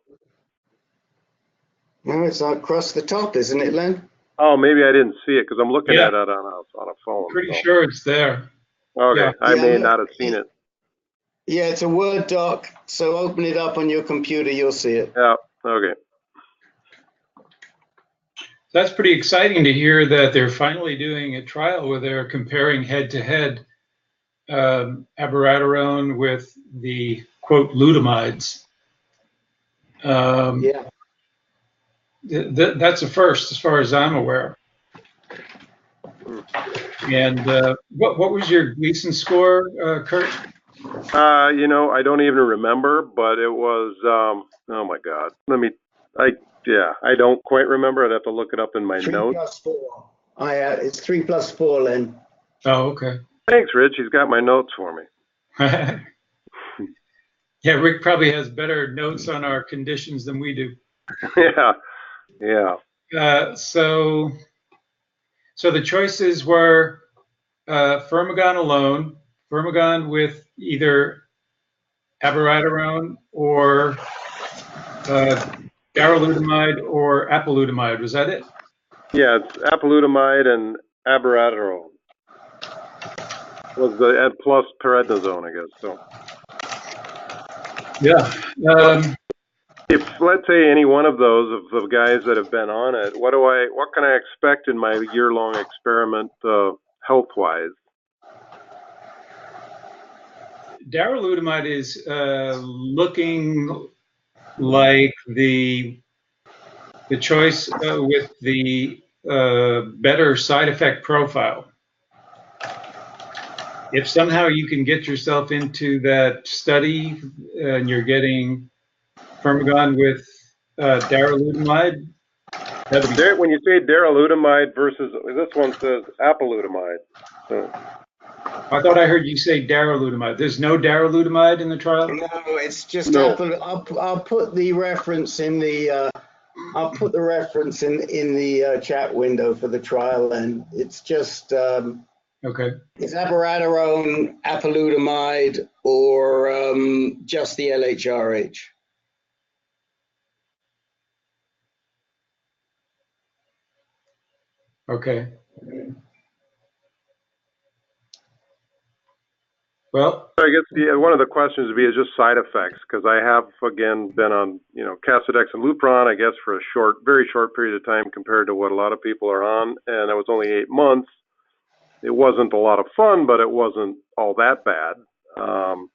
S2: No, it's across the top, isn't it, Len?
S7: Oh, maybe I didn't see it because I'm looking at it on a phone.
S5: Pretty sure it's there.
S7: Okay,
S5: Yeah.
S7: I may not have seen it.
S2: Yeah, it's a Word doc, so open it up on your computer, you'll see it.
S7: Yeah, okay.
S5: That's pretty exciting to hear that they're finally doing a trial where they're comparing head-to-head abiraterone with the, quote, lutamides.
S2: Yeah.
S5: That's a first as far as I'm aware. And what was your Gleason score, Kurt?
S7: I don't even remember, but it was, oh my God. I don't quite remember. I'd have to look it up in my
S2: 3
S7: notes.
S2: plus 4. It's 3 plus 4, Len.
S5: Oh, okay.
S7: Thanks, Rich. He's got my notes for me.
S5: Yeah, Rick probably has better notes on our conditions than we do.
S7: Yeah.
S5: So the choices were Firmagon alone, Firmagon with either abiraterone or darolutamide or apalutamide. Was that it?
S7: Yeah, it's apalutamide and abiraterone. Was the plus prednisone, I guess. So.
S5: Yeah.
S7: If, let's say, any one of those of the guys that have been on it, what can I expect in my year-long experiment health-wise?
S5: Darolutamide is looking like the choice with the better side effect profile. If somehow you can get yourself into that study and you're getting Firmagon with darolutamide,
S7: When you say darolutamide versus, this one says apalutamide. So.
S5: I thought I heard you say darolutamide. There's no darolutamide in the trial?
S2: No, it's just
S7: No.
S2: I'll put the reference in the chat window for the trial, and it's just
S5: Okay.
S2: it's abiraterone, apalutamide, or just the LHRH.
S5: Okay. Well,
S7: I guess one of the questions would be is just side effects, because I have, again, been on, Casodex and Lupron, I guess, for a very short period of time compared to what a lot of people are on, and it was only 8 months. It wasn't a lot of fun, but it wasn't all that bad.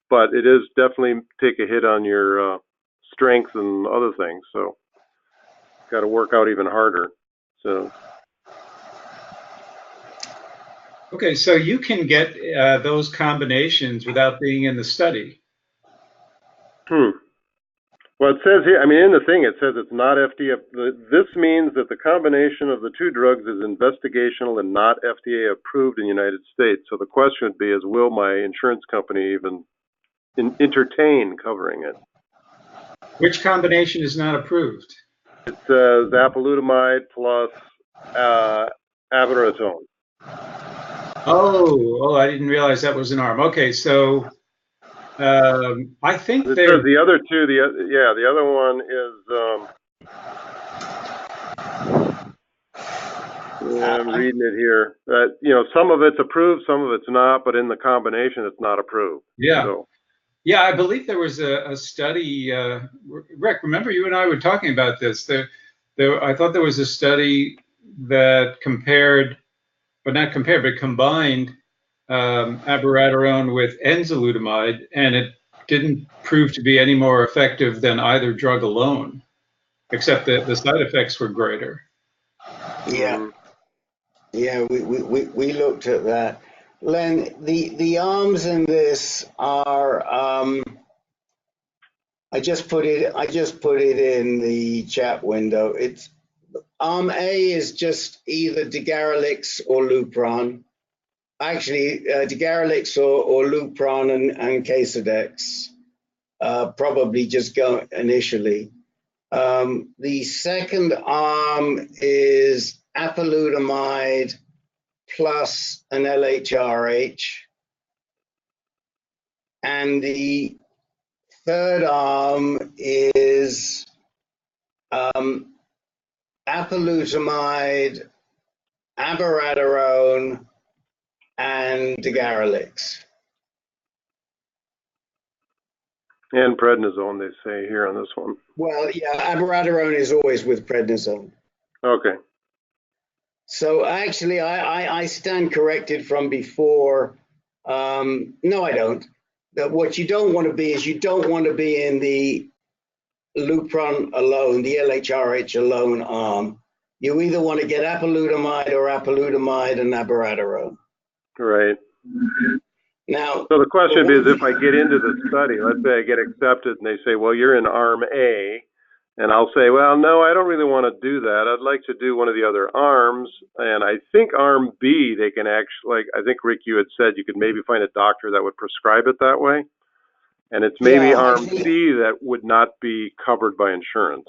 S7: But it is definitely take a hit on your strength and other things, so got to work out even harder. So.
S5: okay, so you can get those combinations without being in the study.
S7: Well, it says here, in the thing, it says it's not FDA. This means that the combination of the two drugs is investigational and not FDA approved in the United States. So the question would be is, will my insurance company even entertain covering it?
S5: Which combination is not approved?
S7: It says apalutamide plus abiraterone.
S5: Oh, I didn't realize that was an arm. Okay, so I think
S7: it says the other two. The other one is. I'm reading it here. Some of it's approved, some of it's not, but in the combination, it's not approved.
S5: Yeah.
S7: So. Yeah,
S5: I believe there was a study. Rick, remember you and I were talking about this. I thought there was a study that combined abiraterone with enzalutamide, and it didn't prove to be any more effective than either drug alone, except that the side effects were greater.
S2: Yeah, we looked at that. Len, the arms in this are I just put it in the chat window. It's arm A is just either Digarelix or Lupron. Actually, Digarelix or Lupron and Casodex. Probably just go initially. The second arm is apalutamide plus an LHRH. And the third arm is apalutamide, abiraterone, and Digarelix.
S7: And prednisone, they say here on this one.
S2: Well, yeah, abiraterone is always with prednisone.
S7: Okay.
S2: So actually, I stand corrected from before. No, I don't. What you don't want to be is you don't want to be in the Lupron alone, the LHRH alone arm. You either want to get apalutamide or apalutamide and abiraterone.
S7: Right.
S2: Now,
S7: so the question is, if I get into the study, let's say I get accepted and they say, well, you're in arm A, and I'll say, well, no, I don't really want to do that. I'd like to do one of the other arms. And I think arm B, they can actually, I think, Rick, you had said you could maybe find a doctor that would prescribe it that way. And it's maybe arm C that would not be covered by insurance.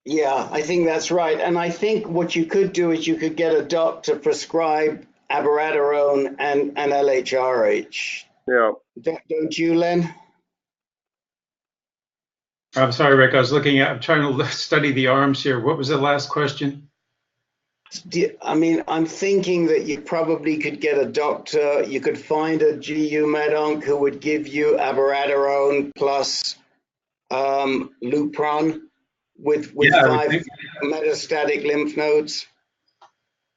S2: Yeah, I think that's right. And I think what you could do is you could get a doctor to prescribe abiraterone and LHRH.
S7: Yeah.
S2: Don't you, Len?
S5: I'm sorry, Rick. I'm trying to study the arms here. What was the last question?
S2: I'm thinking that you probably could get a doctor. You could find a GU med-onc who would give you abiraterone plus Lupron with 5 metastatic lymph nodes.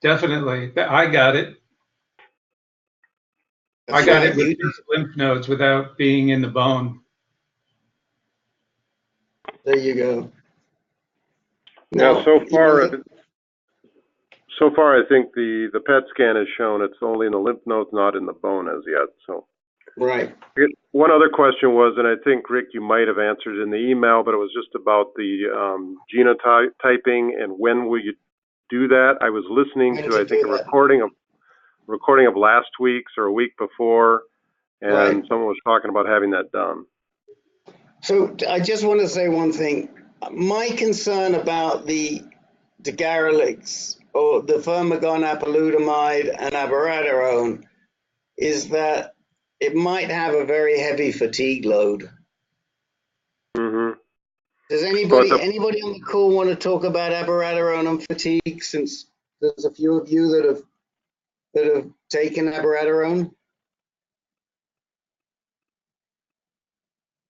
S5: Definitely. I got it. I got it
S2: You
S5: with
S2: just,
S5: lymph nodes without being in the bone.
S2: there you go.
S7: Yeah,
S2: Now,
S7: so
S2: you know,
S7: far I think the PET scan has shown it's only in the lymph nodes, not in the bone as yet. So
S2: right.
S7: one other question was, and I think Rick, you might have answered in the email, but it was just about the genotyping and when will you do that? I was listening
S2: When
S7: to,
S2: to
S7: I think,
S2: do
S7: a
S2: that.
S7: recording of last week's or a week before, and
S2: Right.
S7: someone was talking about having that done.
S2: So I just want to say one thing. My concern about the Garrelix or the Firmagon apalutamide and abiraterone is that it might have a very heavy fatigue load.
S7: Mm-hmm.
S2: Does anybody on the call want to talk about abiraterone and fatigue, since there's a few of you that have taken abiraterone?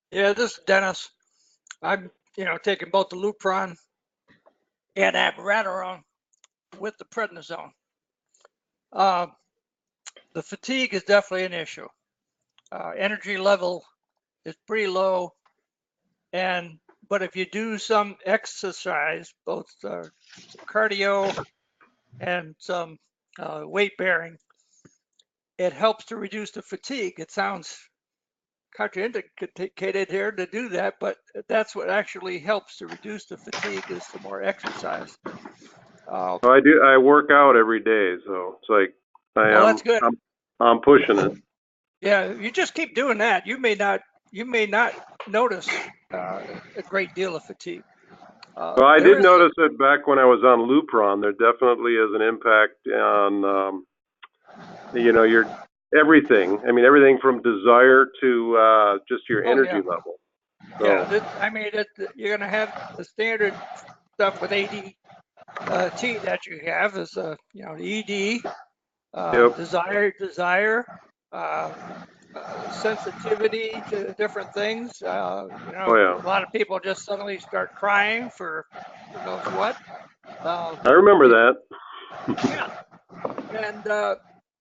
S8: Yeah, this is Dennis. I'm, taking both the Lupron and abiraterone with the prednisone. The fatigue is definitely an issue. Energy level is pretty low, but if you do some exercise, both cardio and some weight bearing, it helps to reduce the fatigue. It sounds contraindicated here to do that, but that's what actually helps to reduce the fatigue is the more exercise.
S7: Well, I work out every day, so it's like
S8: That's good.
S7: I'm pushing it.
S8: Yeah, you just keep doing that. You may not notice a great deal of fatigue.
S7: Well, I did notice it back when I was on Lupron. There definitely is an impact on, your everything. I mean, everything from desire to just your energy level. So.
S8: Yeah, you're going to have the standard stuff with ADT that you have is, the ED, desire, sensitivity to different things. A lot of people just suddenly start crying for who knows what.
S7: I remember that.
S8: Yeah, and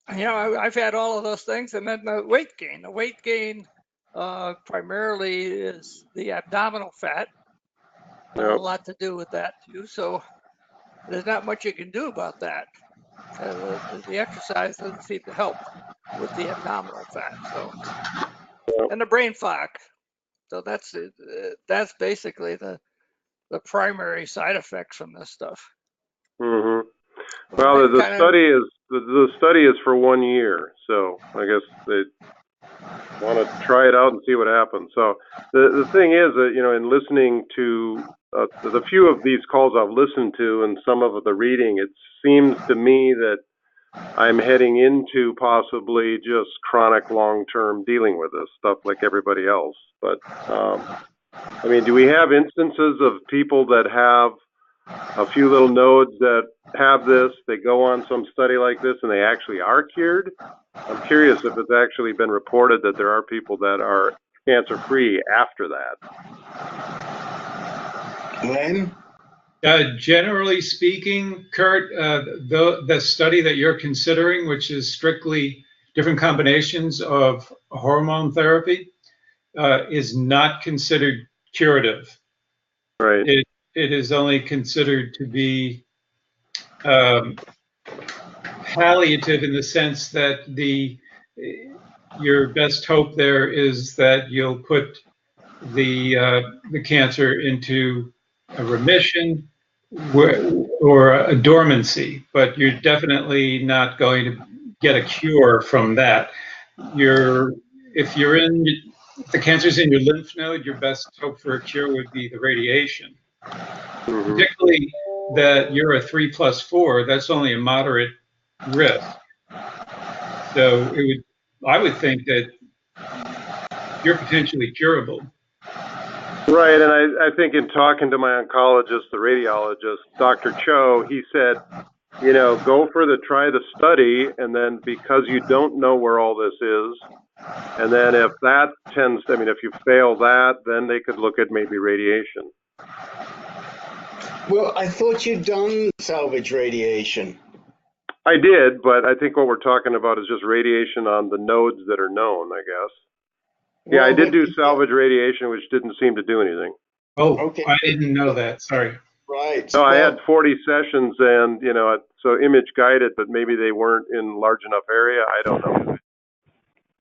S8: I've had all of those things, and then the weight gain. The weight gain primarily is the abdominal fat. A lot to do with that too. So there's not much you can do about that. The exercise doesn't seem to help with the abdominal fat. So, and the brain fog. So that's basically the primary side effects from this stuff.
S7: Mm-hmm. Well, the study is for 1 year, so I guess they want to try it out and see what happens. So the thing is that in listening to the few of these calls I've listened to and some of the reading, it seems to me that I'm heading into possibly just chronic long-term dealing with this stuff like everybody else. But I mean, do we have instances of people that have a few little nodes that have this, they go on some study like this and they actually are cured? I'm curious if it's actually been reported that there are people that are cancer-free after that.
S2: Glenn?
S5: Generally speaking, Kurt, the study that you're considering, which is strictly different combinations of hormone therapy, is not considered curative.
S7: Right.
S5: It is only considered to be palliative in the sense that your best hope there is that you'll put the cancer into a remission or a dormancy, but you're definitely not going to get a cure from that. If the cancer's in your lymph node, your best hope for a cure would be the radiation. Mm-hmm. Particularly that you're a 3+4, that's only a moderate risk. So I would think that you're potentially curable.
S7: Right, and I think in talking to my oncologist, the radiologist, Dr. Cho, he said, go try the study, and then because you don't know where all this is, and then if you fail that, then they could look at maybe radiation.
S2: Well, I thought you'd done salvage radiation.
S7: I did, but I think what we're talking about is just radiation on the nodes that are known, I guess. Yeah, I did do salvage radiation, which didn't seem to do anything.
S9: Oh,
S2: Okay.
S9: I didn't know that. Sorry.
S2: Right.
S7: No, I had 40 sessions, and so image guided, but maybe they weren't in large enough area. I don't know.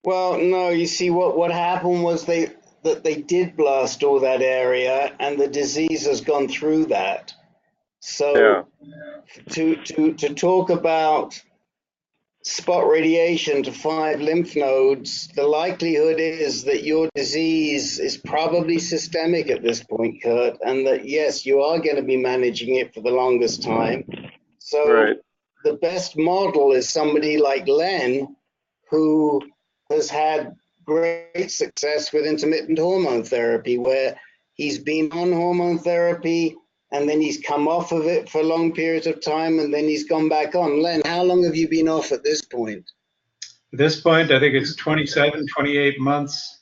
S2: Well, no, you see what happened was they did blast all that area, and the disease has gone through that. So to talk about spot radiation to 5 lymph nodes, the likelihood is that your disease is probably systemic at this point, Kurt, and that yes, you are going to be managing it for the longest time. So the best model is somebody like Len, who has had great success with intermittent hormone therapy, where he's been on hormone therapy and then he's come off of it for long periods of time and then he's gone back on. Len, how long have you been off at this point?
S9: At this point, I think it's 27, 28 months.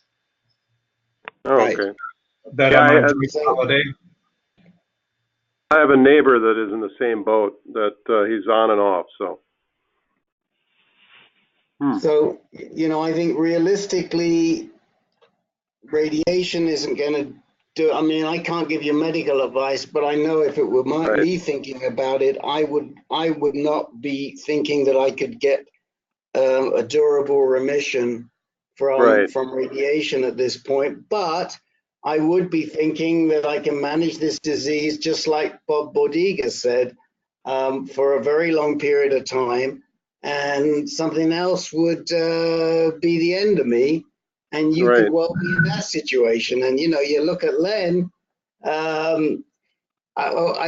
S7: Oh, okay.
S9: That I'm on holiday.
S7: I have a neighbor that is in the same boat that he's on and off, so.
S2: So, I think realistically, radiation isn't going to do. I mean, I can't give you medical advice, but I know if it were me thinking about it, I would not be thinking that I could get a durable remission from radiation at this point. But I would be thinking that I can manage this disease just like Bob Bordiga said for a very long period of time. And something else would be the end of me, and you could well be in that situation. And you look at Len. Are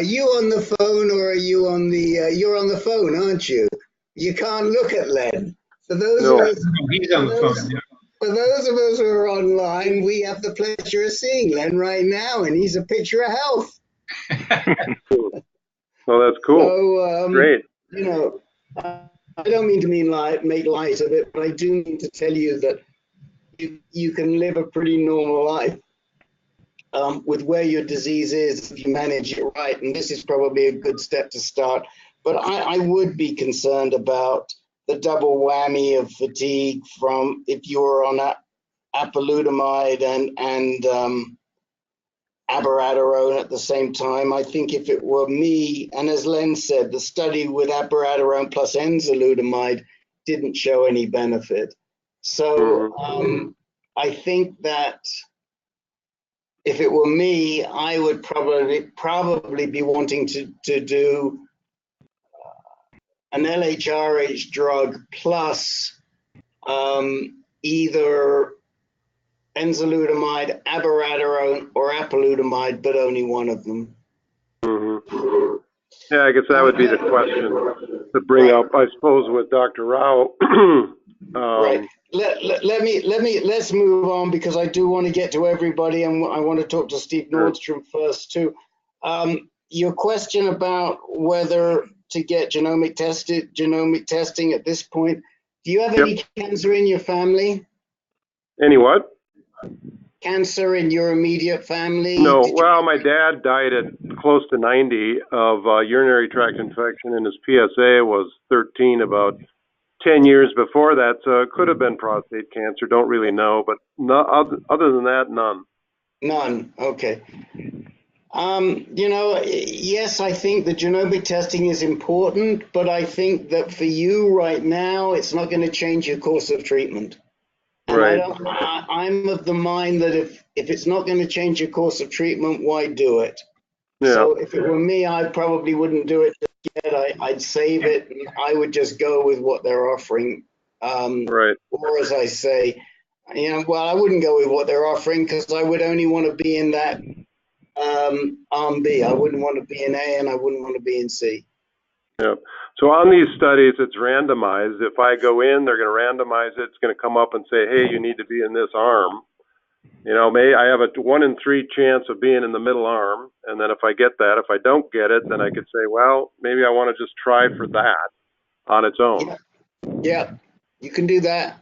S2: you on the phone, or are you on the? You're on the phone, aren't you? You can't look at Len. For those of us,
S9: he's on the phone. Yeah.
S2: For those of us who are online, we have the pleasure of seeing Len right now, and he's a picture of health.
S7: Well, that's cool.
S2: So,
S7: great.
S2: I don't mean to make light of it, but I do mean to tell you that you can live a pretty normal life with where your disease is if you manage it right. And this is probably a good step to start. But I would be concerned about the double whammy of fatigue from if you were on apalutamide and abiraterone at the same time. I think if it were me, and as Len said, the study with abiraterone plus enzalutamide didn't show any benefit. So I think that if it were me, I would probably be wanting to do an LHRH drug plus either enzalutamide, abiraterone, or apalutamide, but only one of them.
S7: Yeah, I guess that would be the question to bring up, I suppose, with Dr. Rao.
S2: Right. Let's move on, because I do want to get to everybody, and I want to talk to Steve Nordstrom first too. Your question about whether to get genomic testing at this point. Do you have any cancer in your family?
S7: Any what?
S2: Cancer in your immediate family?
S7: No. Well, my dad died at close to 90 of urinary tract infection, and his PSA was 13 about 10 years before that, so it could have been prostate cancer. Don't really know, but other than that, none.
S2: None. Okay. Yes, I think the genomic testing is important, but I think that for you right now, it's not going to change your course of treatment. And I'm of the mind that if it's not going to change your course of treatment, why do it? Yeah. So if it were me, I probably wouldn't do it just yet. I'd save it. And I would just go with what they're offering. Or as I say, I wouldn't go with what they're offering, because I would only want to be in that arm B. I wouldn't want to be in A, and I wouldn't want to be in C.
S7: Yeah. So on these studies, it's randomized. If I go in, they're going to randomize it. It's going to come up and say, hey, you need to be in this arm. I have a 1 in 3 chance of being in the middle arm. And then if I get that, if I don't get it, then I could say, well, maybe I want to just try for that on its own.
S2: Yeah, you can do that.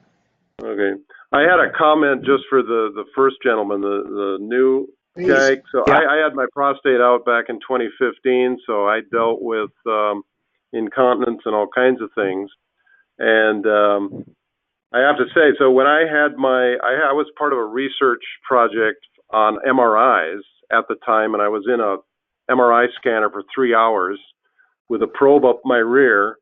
S7: Okay. I had a comment just for the first gentleman, the new guy. So I had my prostate out back in 2015. So I dealt with incontinence and all kinds of things. And I have to say, so when I had I was part of a research project on MRIs at the time, and I was in a MRI scanner for 3 hours with a probe up my rear,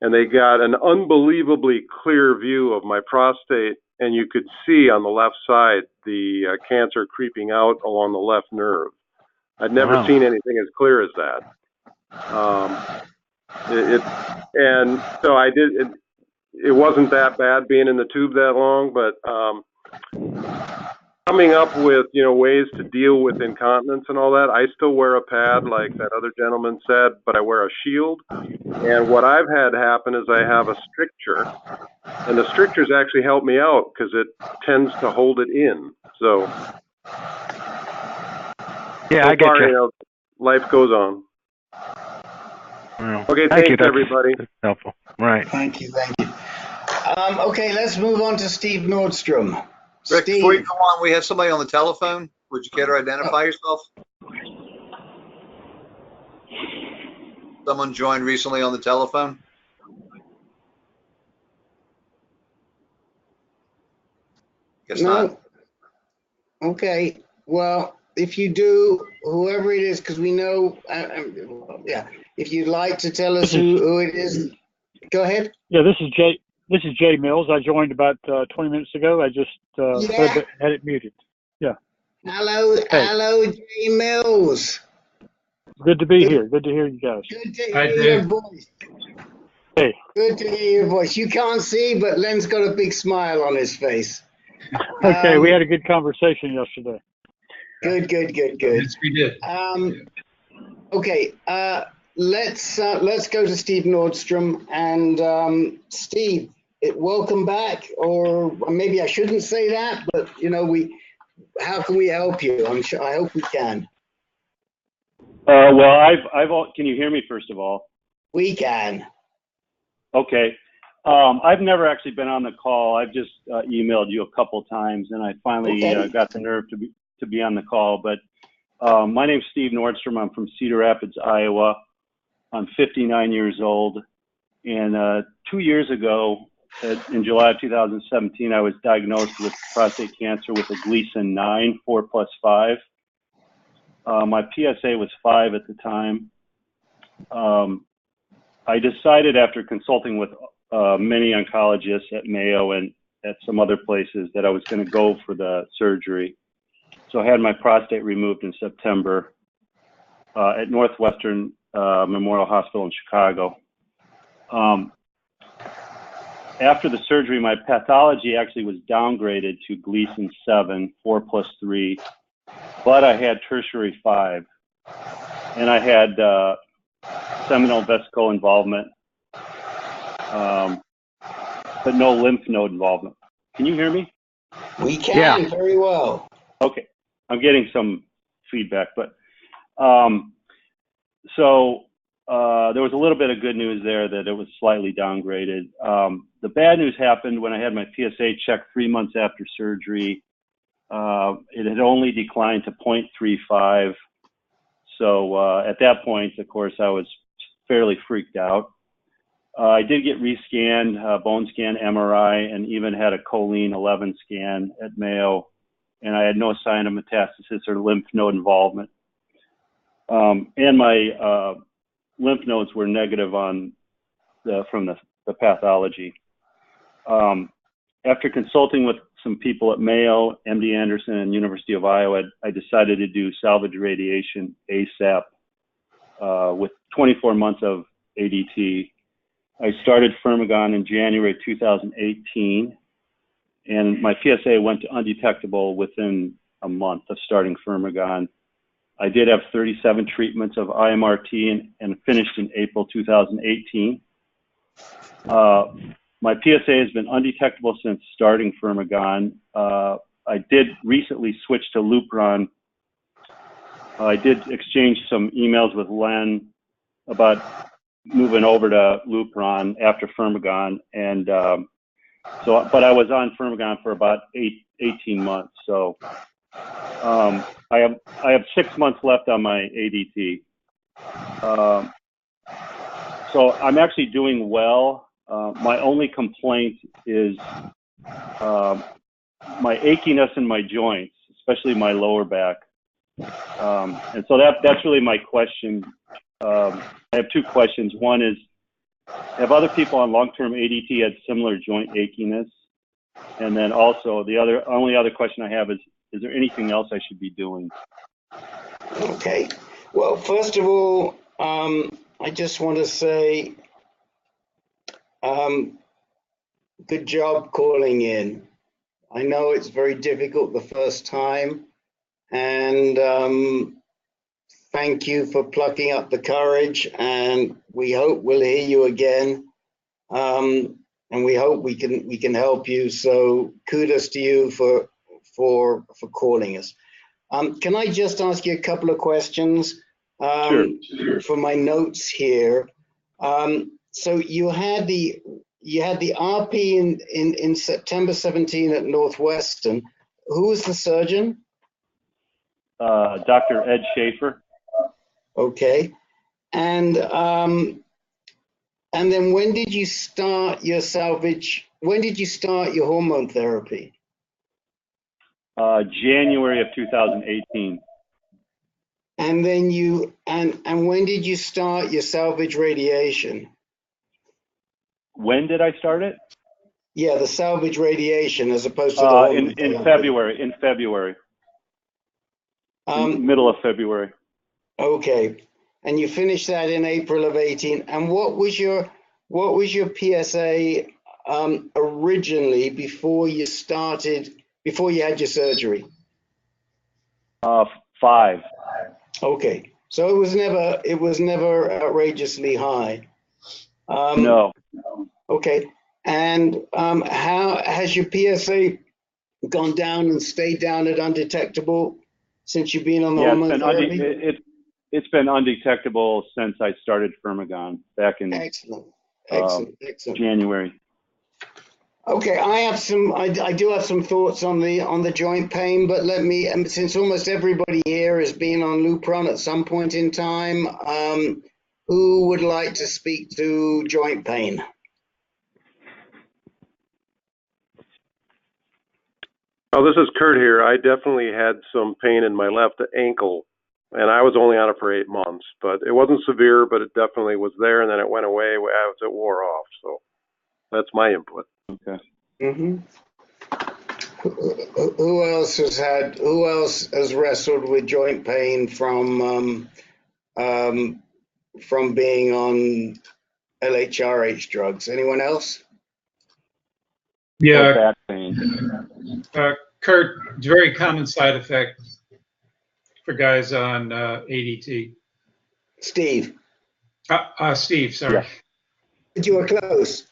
S7: and they got an unbelievably clear view of my prostate, and you could see on the left side the cancer creeping out along the left nerve. I'd never seen anything as clear as that. And so I did. It wasn't that bad being in the tube that long, but coming up with ways to deal with incontinence and all that. I still wear a pad, like that other gentleman said, but I wear a shield. And what I've had happen is I have a stricture, and the strictures actually help me out because it tends to hold it in. So
S3: yeah, I get you.
S7: Life goes on.
S3: Well,
S7: okay,
S3: thank you.
S7: Everybody.
S3: That's helpful. Right.
S2: Thank you. Okay, let's move on to Steve Nordstrom.
S6: Rick,
S2: Steve.
S6: before you go on, we have somebody on the telephone. Would you care to identify yourself? Someone joined recently on the telephone? Guess
S2: No.
S6: not.
S2: Okay. Well, if you do, whoever it is, because we know, if you'd like to tell us who it is, go ahead.
S10: Yeah, this is Jay. This is Jay Mills. I joined about 20 minutes ago. I just had it muted. Yeah.
S2: Hello, Jay Mills.
S10: Good to be here. Good to hear you guys.
S2: Good to hear your voice.
S10: Hey.
S2: Good to hear your voice. You can't see, but Len's got a big smile on his face.
S10: Okay, we had a good conversation yesterday.
S2: Good.
S9: Yes, we did.
S2: Okay, let's go to Steve Nordstrom. And Steve, welcome back. Or maybe I shouldn't say that, but how can we help you? I hope we can.
S11: Well, can you hear me first of all?
S2: We can.
S11: Okay. I've never actually been on the call. I've just emailed you a couple times, and I finally got the nerve to be on the call. But my name's Steve Nordstrom. I'm from Cedar Rapids, Iowa. I'm 59 years old, and 2 years ago, in July of 2017, I was diagnosed with prostate cancer with a Gleason 9, 4+5. My PSA was 5 at the time. I decided after consulting with many oncologists at Mayo and at some other places that I was going to go for the surgery. So I had my prostate removed in September at Northwestern Memorial Hospital in Chicago. After the surgery, my pathology actually was downgraded to Gleason 7, 4+3, but I had tertiary 5, and I had seminal vesicle involvement, but no lymph node involvement. Can you hear me?
S2: We can, very well.
S11: Okay, I'm getting some feedback, but so there was a little bit of good news there that it was slightly downgraded. The bad news happened when I had my PSA checked 3 months after surgery. It had only declined to 0.35. So at that point, of course, I was fairly freaked out. I did get rescanned, bone scan, MRI, and even had a choline 11 scan at Mayo, and I had no sign of metastasis or lymph node involvement. And my lymph nodes were negative from the pathology. After consulting with some people at Mayo, MD Anderson, and University of Iowa, I decided to do salvage radiation ASAP with 24 months of ADT. I started Firmagon in January 2018, and my PSA went to undetectable within a month of starting Firmagon. I did have 37 treatments of IMRT and finished in April 2018. My PSA has been undetectable since starting Firmagon. I did recently switch to Lupron. I did exchange some emails with Len about moving over to Lupron after Firmagon, and but I was on Firmagon for about 18 months. So I have 6 months left on my ADT. So I'm actually doing well. My only complaint is my achiness in my joints, especially my lower back. And so that's really my question. I have two questions. One is, have other people on long-term ADT had similar joint achiness? And then also the only other question I have is there anything else I should be doing?
S2: Okay. Well, first of all, I just want to say, good job calling in. I know it's very difficult the first time, and thank you for plucking up the courage, and we hope we'll hear you again, and we hope we can help you. So kudos to you for calling us. Can I just ask you a couple of questions
S11: Sure.
S2: for my notes here? So you had the RP in September 17 at Northwestern. Who was the surgeon?
S11: Dr. Ed Schaefer.
S2: Okay, and then when did you start your salvage? When did you start your hormone therapy?
S11: January of 2018.
S2: And then and when did you start your salvage radiation?
S11: When did I start it?
S2: Yeah, the salvage radiation as opposed to the hormone
S11: in
S2: therapy.
S11: February. In February. Middle of February.
S2: Okay, and you finished that in April of 18. And what was your PSA originally before you had your surgery?
S11: 5.
S2: Okay, so it was never outrageously high.
S11: No.
S2: Okay, and how has your PSA gone down and stayed down at undetectable since you've been on the hormone therapy?
S11: It's been undetectable since I started Firmagon back in
S2: Excellent.
S11: January.
S2: Okay, I do have some thoughts on the joint pain, but since almost everybody here has been on Lupron at some point in time, who would like to speak to joint pain?
S7: Oh, this is Kurt here. I definitely had some pain in my left ankle, and I was only on it for 8 months, but it wasn't severe, but it definitely was there, and then it went away as it wore off. So that's my input.
S11: Okay.
S2: Mm-hmm. Who else has wrestled with joint pain from being on LHRH drugs? Anyone else?
S9: Yeah,
S11: back pain.
S9: Kurt, it's a very common side effect for guys on ADT.
S2: Steve.
S9: Steve, sorry.
S2: Yeah. You were close.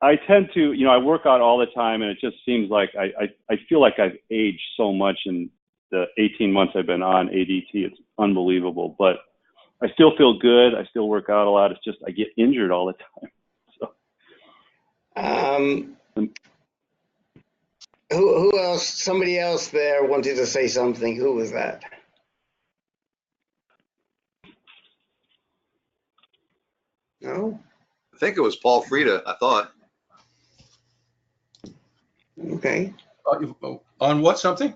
S11: I tend to, I work out all the time, and it just seems like I feel like I've aged so much in the 18 months I've been on ADT. It's unbelievable, but I still feel good. I still work out a lot. It's just I get injured all the time. So.
S2: Who else? Somebody else there wanted to say something. Who was that? No?
S6: I think it was Paul Frieda, I thought.
S2: Okay.
S4: On what, something?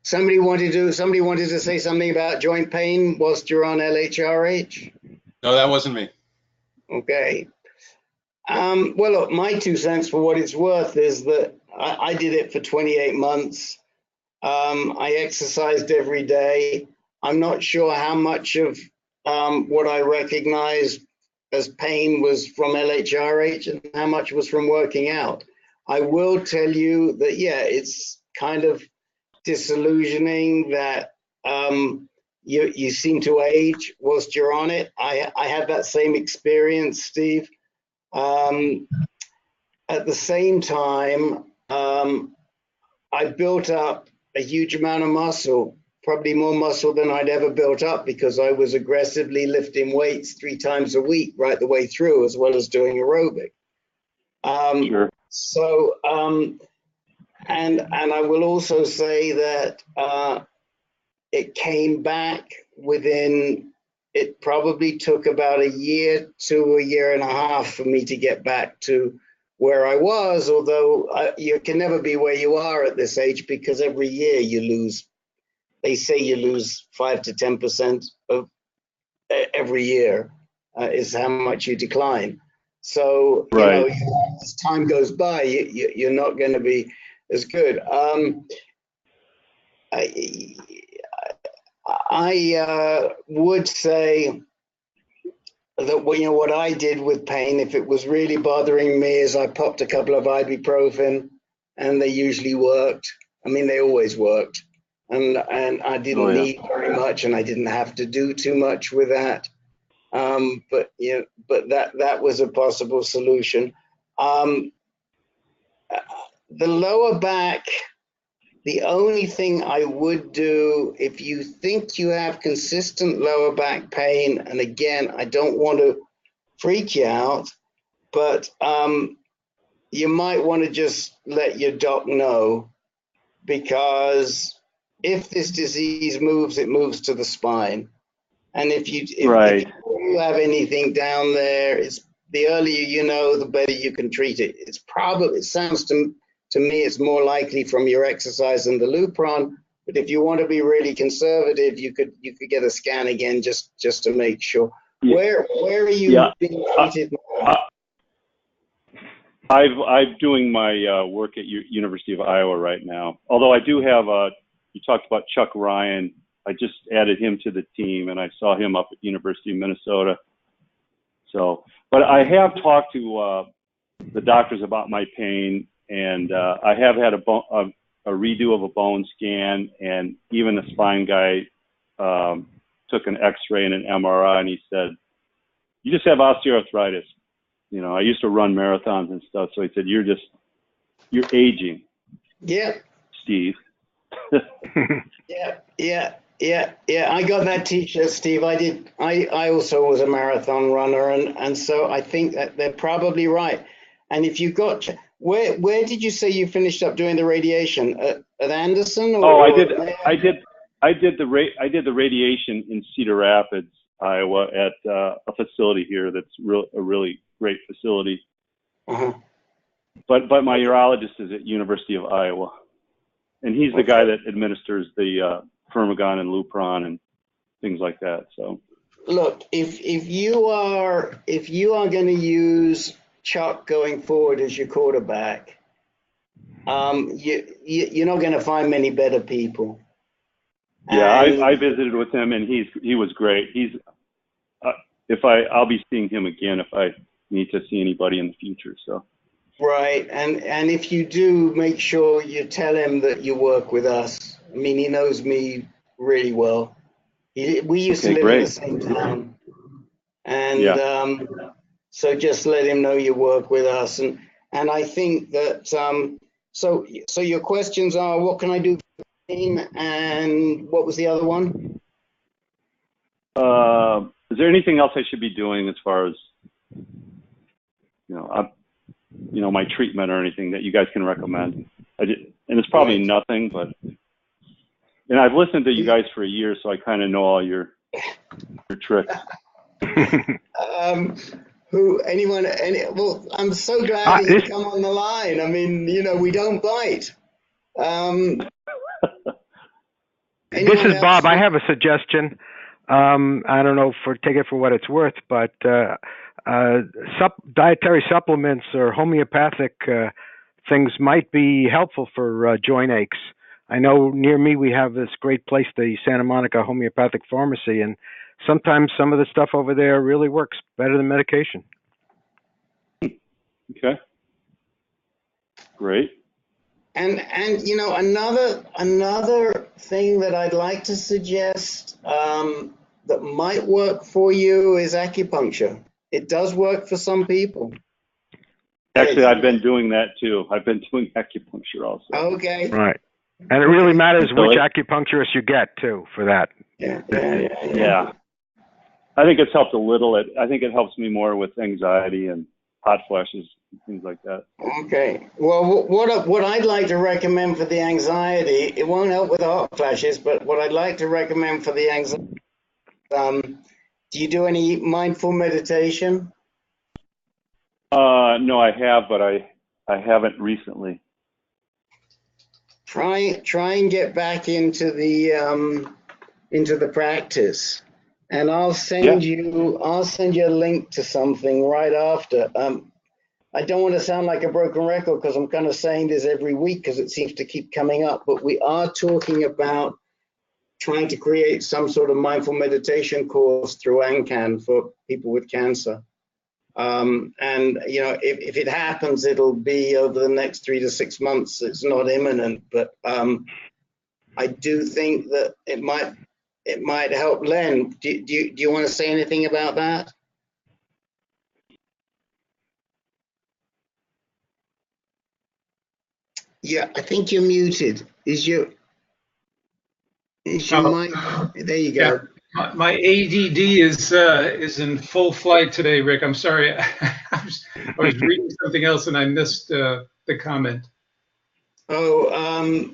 S2: Somebody wanted to say something about joint pain whilst you're on LHRH?
S4: No, that wasn't me.
S2: Okay. Well, look, my 2 cents for what it's worth is that I did it for 28 months. I exercised every day. I'm not sure how much of what I recognized as pain was from LHRH and how much was from working out. I will tell you that, yeah, it's kind of disillusioning that you seem to age whilst you're on it. I had that same experience, Steve. At the same time, I built up a huge amount of muscle, probably more muscle than I'd ever built up because I was aggressively lifting weights 3 times a week right the way through, as well as doing aerobic.
S11: Sure.
S2: So, and I will also say that it came back within, it probably took about a year to a year and a half for me to get back to where I was, although you can never be where you are at this age, because every year you lose, they say you lose 5 to 10% of every year is how much you decline. So, you know, as time goes by, you're not going to be as good. I would say that, you know, what I did with pain, if it was really bothering me, is I popped a couple of ibuprofen, and they usually worked. I mean, they always worked, and I didn't need very much, and I didn't have to do too much with that. But you know, but that was a possible solution. The lower back. The only thing I would do, if you think you have consistent lower back pain, and again, I don't want to freak you out, but you might want to just let your doc know, because if this disease moves, it moves to the spine. And if you have anything down there, it's the earlier you know, the better you can treat it. It sounds to me, it's more likely from your exercise and the Lupron. But if you want to be really conservative, you could get a scan again just to make sure. Where are you being treated now?
S11: I'm doing my work at University of Iowa right now. Although I do have you talked about Chuck Ryan. I just added him to the team, and I saw him up at University of Minnesota. So, but I have talked to the doctors about my pain. And I have had a redo of a bone scan, and even the spine guy took an X-ray and an MRI, and he said, "You just have osteoarthritis." You know, I used to run marathons and stuff, so he said, "You're aging."
S2: Yeah.
S11: Steve.
S2: Yeah. I got that T-shirt, Steve. I also was a marathon runner, and so I think that they're probably right. And if you got, where did you say you finished up doing the radiation at Anderson?
S11: I did the radiation in Cedar Rapids, Iowa, at a facility here that's a really great facility. But my urologist is at University of Iowa, and he's the guy that administers the Firmagon and Lupron and things like that. So
S2: look, if you are going to use Chuck going forward as your quarterback, you're not going to find many better people.
S11: Yeah, I visited with him, and he was great. I'll be seeing him again if I need to see anybody in the future. So
S2: right, and if you do, make sure you tell him that you work with us. I mean, he knows me really well. We used to live in the same town, and so just let him know you work with us. And I think that so your questions are, what can I do for pain, and what was the other one?
S11: Is there anything else I should be doing as far as my treatment or anything that you guys can recommend? And it's probably nothing, but and I've listened to you guys for a year, so I kind of know all your tricks.
S2: Well, I'm so glad that you come on the line. I mean, we don't bite.
S3: This is Bob. I have a suggestion. I don't know, take it for what it's worth, but dietary supplements or homeopathic things might be helpful for joint aches. I know near me we have this great place, the Santa Monica Homeopathic Pharmacy, and sometimes some of the stuff over there really works better than medication.
S11: Okay. Great.
S2: And another thing that I'd like to suggest that might work for you is acupuncture. It does work for some people.
S11: Actually, I've been doing that too. I've been doing acupuncture also.
S2: Okay.
S3: Right. And it really matters which acupuncturist you get too for that.
S2: Yeah.
S11: I think it's helped a little. I think it helps me more with anxiety and hot flashes, things like that.
S2: Okay. Well, what I'd like to recommend for the anxiety, it won't help with the hot flashes, but what I'd like to recommend for the anxiety, do you do any mindful meditation?
S11: No, I have, but I haven't recently.
S2: Try and get back into the practice, and I'll send you a link to something right after. I don't want to sound like a broken record because I'm kind of saying this every week because it seems to keep coming up, but we are talking about trying to create some sort of mindful meditation course through ANCAN for people with cancer. And you know, if it happens, it'll be over the next 3 to 6 months. It's not imminent, but I do think that it might help. Len, do you want to say anything about that? Yeah, I think you're muted. Is your mic? There you go.
S9: Yeah. My ADD is in full flight today, Rick. I'm sorry. I was reading something else and I missed the comment.
S2: Oh,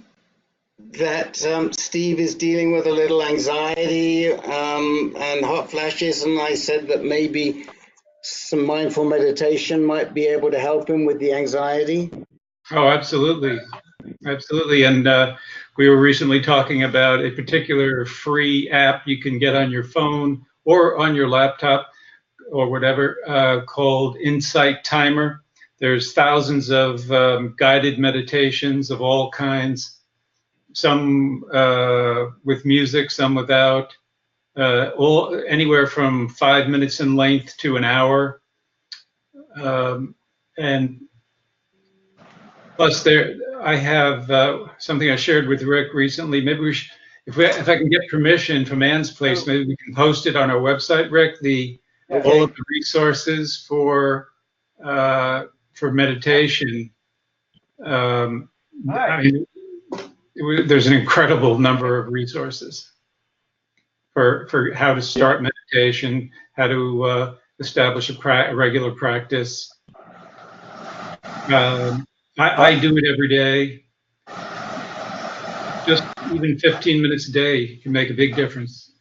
S2: that Steve is dealing with a little anxiety and hot flashes, and I said that maybe some mindful meditation might be able to help him with the anxiety.
S9: Oh, absolutely. Absolutely. And we were recently talking about a particular free app you can get on your phone or on your laptop or whatever called Insight Timer. There's thousands of guided meditations of all kinds, some with music, some without, anywhere from 5 minutes in length to an hour. And plus, I have something I shared with Rick recently. Maybe we should, if I can get permission from Ann's place, maybe we can post it on our website, Rick. All of the resources for meditation. I mean, there's an incredible number of resources for how to start meditation, how to establish a regular practice. I do it every day. Just even 15 minutes a day can make a big difference.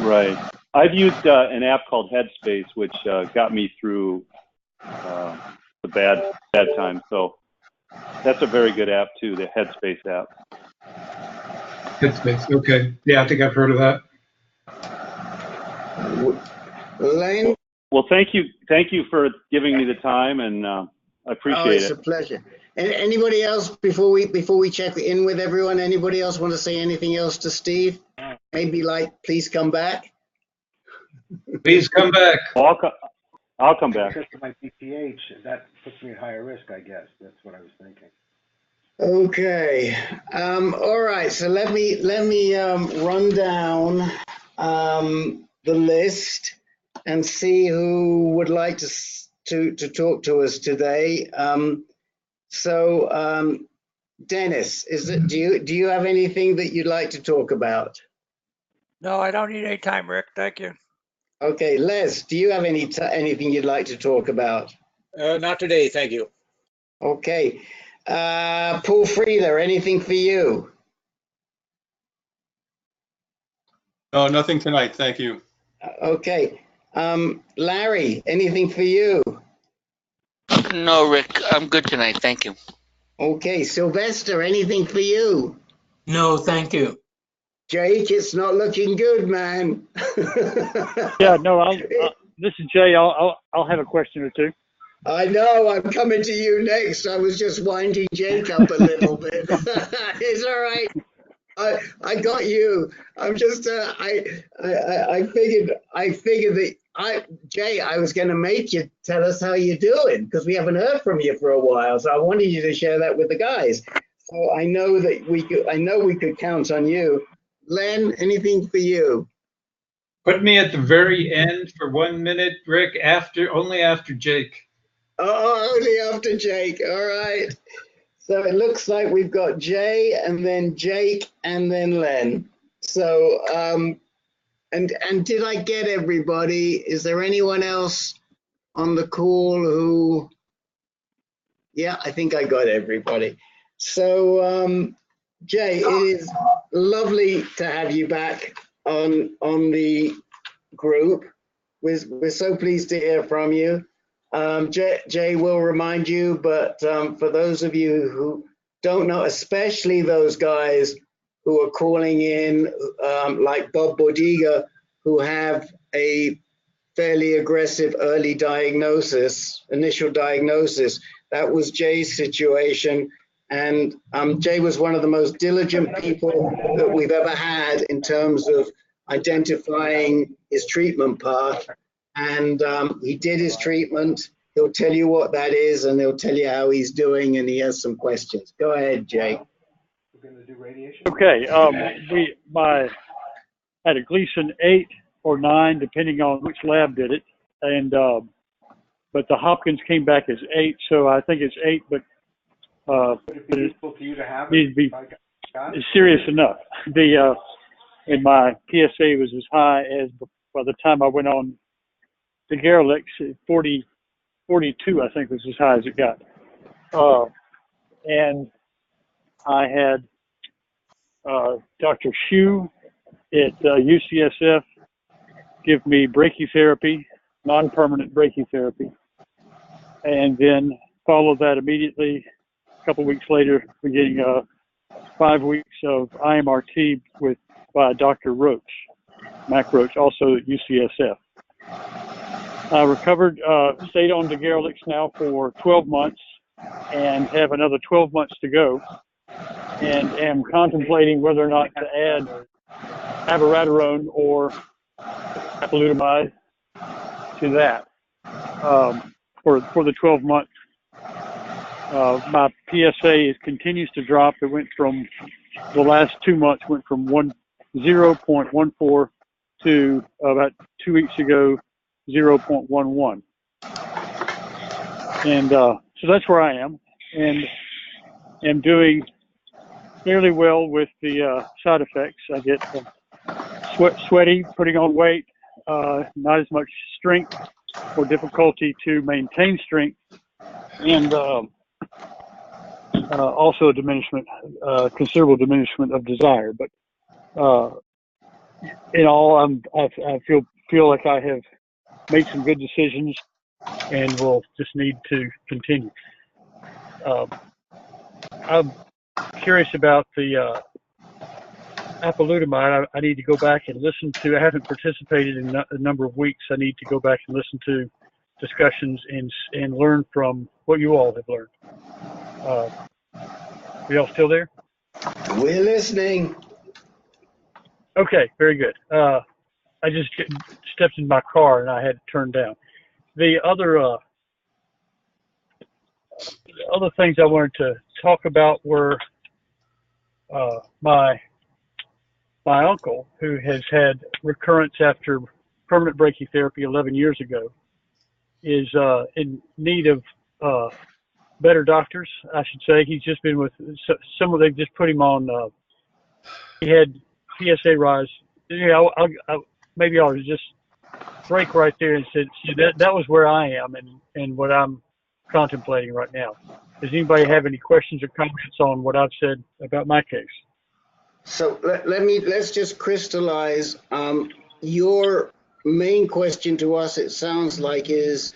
S11: Right. I've used an app called Headspace, which got me through the bad time. So that's a very good app too, the Headspace app.
S9: Headspace. Okay. Yeah, I think I've heard of that.
S2: Elaine?
S11: Well, thank you for giving me the time, and I appreciate it.
S2: It's a pleasure. And anybody else before we check in with everyone? Anybody else want to say anything else to Steve? Maybe like, please come back.
S9: Please come back.
S11: I'll come back.
S3: Because of my BPH, that puts me at higher risk, I guess. That's what I was thinking.
S2: Okay. All right. So let me run down the list and see who would like to talk to us today. Dennis, do you have anything that you'd like to talk about?
S8: No, I don't need any time, Rick. Thank you.
S2: Okay, Les, do you have anything you'd like to talk about?
S12: Not today, thank you.
S2: Okay. Paul Frieder, anything for you?
S4: No, nothing tonight, thank you.
S2: Okay. Larry, anything for you?
S13: No, Rick, I'm good tonight, thank you.
S2: Okay, Sylvester, anything for you?
S12: No, thank you.
S2: Jake, it's not looking good, man.
S10: Yeah, no, this is Jay. I'll have a question or two.
S2: I know, I'm coming to you next. I was just winding Jake up a little bit. It's all right. I got you. I'm just I figured that Jay, I was going to make you tell us how you're doing because we haven't heard from you for a while. So I wanted you to share that with the guys. So I know that we could count on you. Len, anything for you?
S5: Put me at the very end for 1 minute, Rick, only after Jake.
S2: Oh, only after Jake. All right. So it looks like we've got Jay and then Jake and then Len. So, and did I get everybody? Is there anyone else on the call who Yeah, I think I got everybody. So, Jay, it is lovely to have you back on the group. We're so pleased to hear from you. Jay will remind you, but for those of you who don't know, especially those guys who are calling in, like Bob Bordiga, who have a fairly aggressive early diagnosis, initial diagnosis. That was Jay's situation. And Jay was one of the most diligent people that we've ever had in terms of identifying his treatment path. And he did his treatment. He'll tell you what that is, and he'll tell you how he's doing, and he has some questions. Go ahead, Jay.
S3: We're going to do radiation.
S10: Okay. I had a Gleason 8 or 9, depending on which lab did it, and but the Hopkins came back as 8, so I think it's 8, but
S3: Would it be useful to you to have
S10: needs to be
S3: it?
S10: serious enough. And my PSA was as high as, by the time I went on the Garrelix, 42, I think was as high as it got. And I had Dr. Hsu at UCSF give me brachytherapy, non-permanent brachytherapy, and then followed that immediately. A couple weeks later, beginning 5 weeks of IMRT by Dr. Roach, Mac Roach, also at UCSF. I recovered, stayed on Daguerreolix now for 12 months and have another 12 months to go, and am contemplating whether or not to add abiraterone or apalutamide to that for the 12 months. My PSA continues to drop. It went from, the last 2 months went from 0.14 to about 2 weeks ago 0.11, and so that's where I am, and am doing fairly well with the side effects. I get sweaty, putting on weight, not as much strength, or difficulty to maintain strength, and also a diminishment, considerable diminishment of desire. But in all, I feel like I have made some good decisions, and will just need to continue. I'm curious about the apalutamide. I need to go back and listen to. I haven't participated in a number of weeks. I need to go back and listen to discussions and learn from what you all have learned. Are y'all still there?
S2: We're listening.
S10: Okay, very good. I just stepped in my car and I had to turn down. The other things I wanted to talk about were my uncle, who has had recurrence after permanent brachytherapy 11 years ago, is in need of better doctors, I should say. He's just been with they've just put him on. He had PSA rise. Maybe I'll just break right there and say that was where I am and what I'm contemplating right now. Does anybody have any questions or comments on what I've said about my case?
S2: So let's just crystallize. Your main question to us, it sounds like, is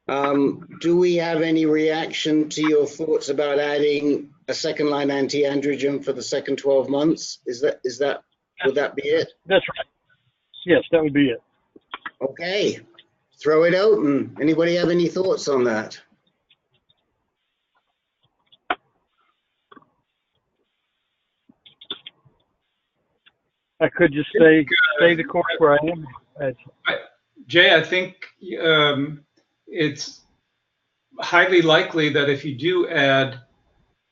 S2: do we have any reaction to your thoughts about adding a second-line anti-androgen for the second 12 months? Would that be it?
S10: That's right. Yes, that would be it.
S2: Okay, throw it open. Anybody have any thoughts on that?
S10: I could just stay the course where I am.
S9: Jay, I think it's highly likely that if you do add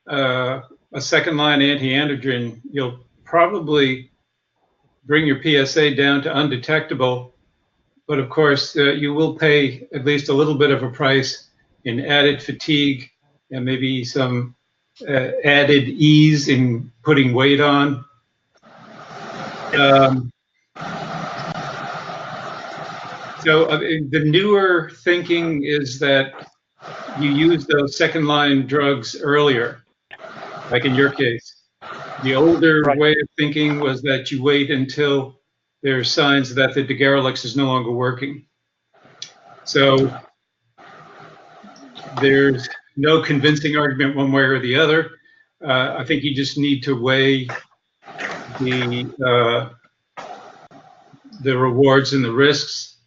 S9: a second-line anti-androgen, you'll probably bring your PSA down to undetectable. But of course, you will pay at least a little bit of a price in added fatigue and maybe some added ease in putting weight on. So the newer thinking is that you use those second-line drugs earlier, like in your case. The older way of thinking was that you wait until there's signs that the daguerreolex is no longer working. So there's no convincing argument one way or the other. I think you just need to weigh the rewards and the risks.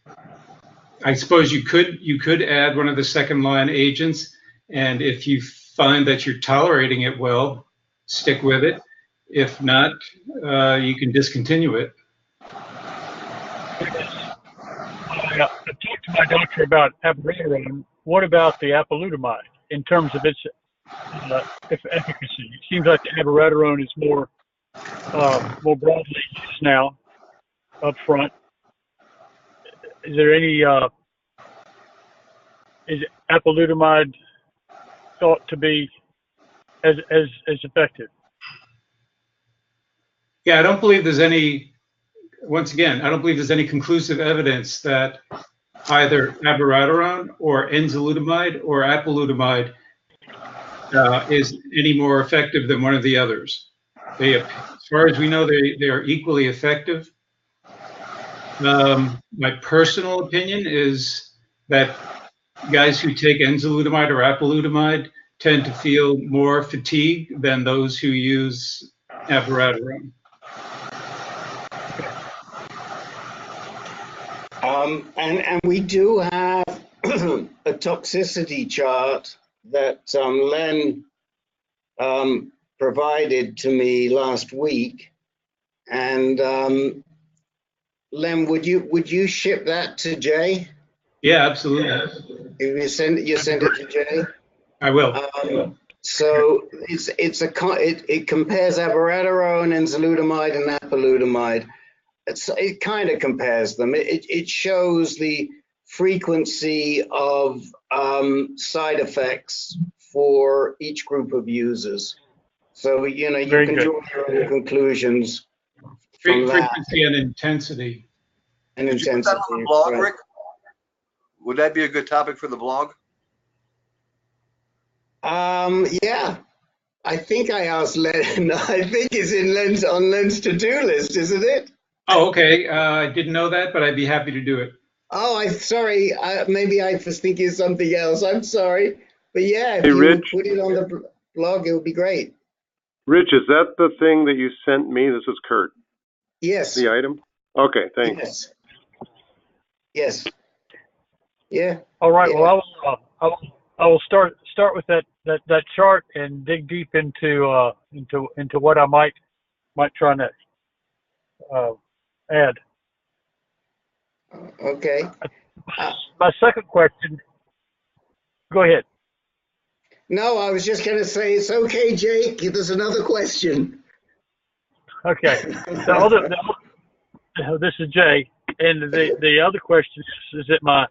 S9: I suppose you could add one of the second line agents, and if you find that you're tolerating it well, stick with it. If not, you can discontinue it.
S10: I talked to my doctor about abiraterone. What about the apalutamide in terms of its efficacy? It seems like the abiraterone is more broadly used now up front. Is there any is apalutamide thought to be as effective?
S9: Yeah, I don't believe there's any. Once again, I don't believe there's any conclusive evidence that either abiraterone or enzalutamide or apalutamide is any more effective than one of the others. As far as we know, they are equally effective. My personal opinion is that guys who take enzalutamide or apalutamide tend to feel more fatigue than those who use abiraterone.
S2: And we do have a toxicity chart that Len provided to me last week. And Len, would you ship that to Jay?
S9: Yeah, absolutely.
S2: You send it to Jay?
S9: I will.
S2: So it compares abiraterone, enzalutamide, and apalutamide. It kind of compares them. It shows the frequency of side effects for each group of users. So you can draw your own conclusions from that.
S9: Frequency and intensity.
S2: And
S6: Did you put that on the blog, Rick? Would that be a good topic for the blog?
S2: Yeah. I think I asked Len. I think it's on Len's to-do list, isn't it?
S9: Oh, okay. I didn't know that, but I'd be happy to do it.
S2: Oh, I'm sorry. Maybe I was thinking of something else. I'm sorry. But yeah, if
S7: Hey,
S2: you
S7: Rich.
S2: put it on the blog, it would be great.
S7: Rich, is that the thing that you sent me? This is Kurt.
S2: Yes.
S7: The item? Okay, thanks.
S2: Yes. Yeah.
S10: All right.
S2: Yeah.
S10: Well, I will start with that chart and dig deep into what I might try next. Add.
S2: Okay.
S10: My second question. Go ahead.
S2: No, I was just going to say it's okay, Jake. There's another question.
S10: Okay. This is Jay, and the other question is that my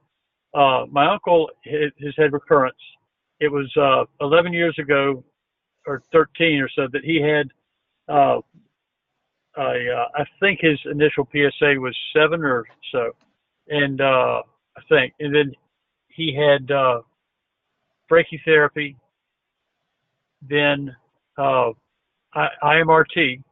S10: uncle has had recurrence. It was 11 years ago, or 13 or so, that he had. I think his initial PSA was 7 or so, and then he had brachytherapy, then IMRT,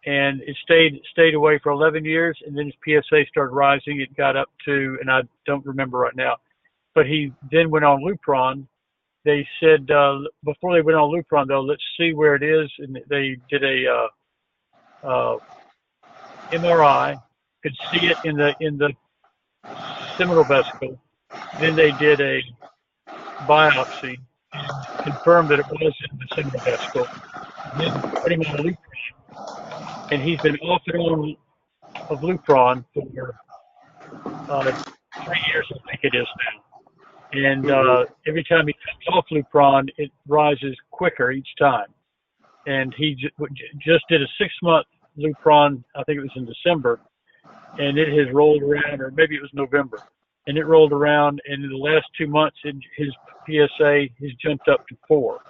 S10: and it stayed away for 11 years, and then his PSA started rising. It got up to, and I don't remember right now, but he then went on Lupron. They said before they went on Lupron, though, let's see where it is, and they did a MRI, could see it in the seminal vesicle. Then they did a biopsy and confirmed that it was in the seminal vesicle. Then put him on Lupron, and he's been off and on of Lupron for 3 years, I think it is now. And every time he comes off Lupron, it rises quicker each time. And he just did a 6-month Lupron, I think it was in December, and it has rolled around, or maybe it was November, and it rolled around, and in the last 2 months, his PSA has jumped up to 4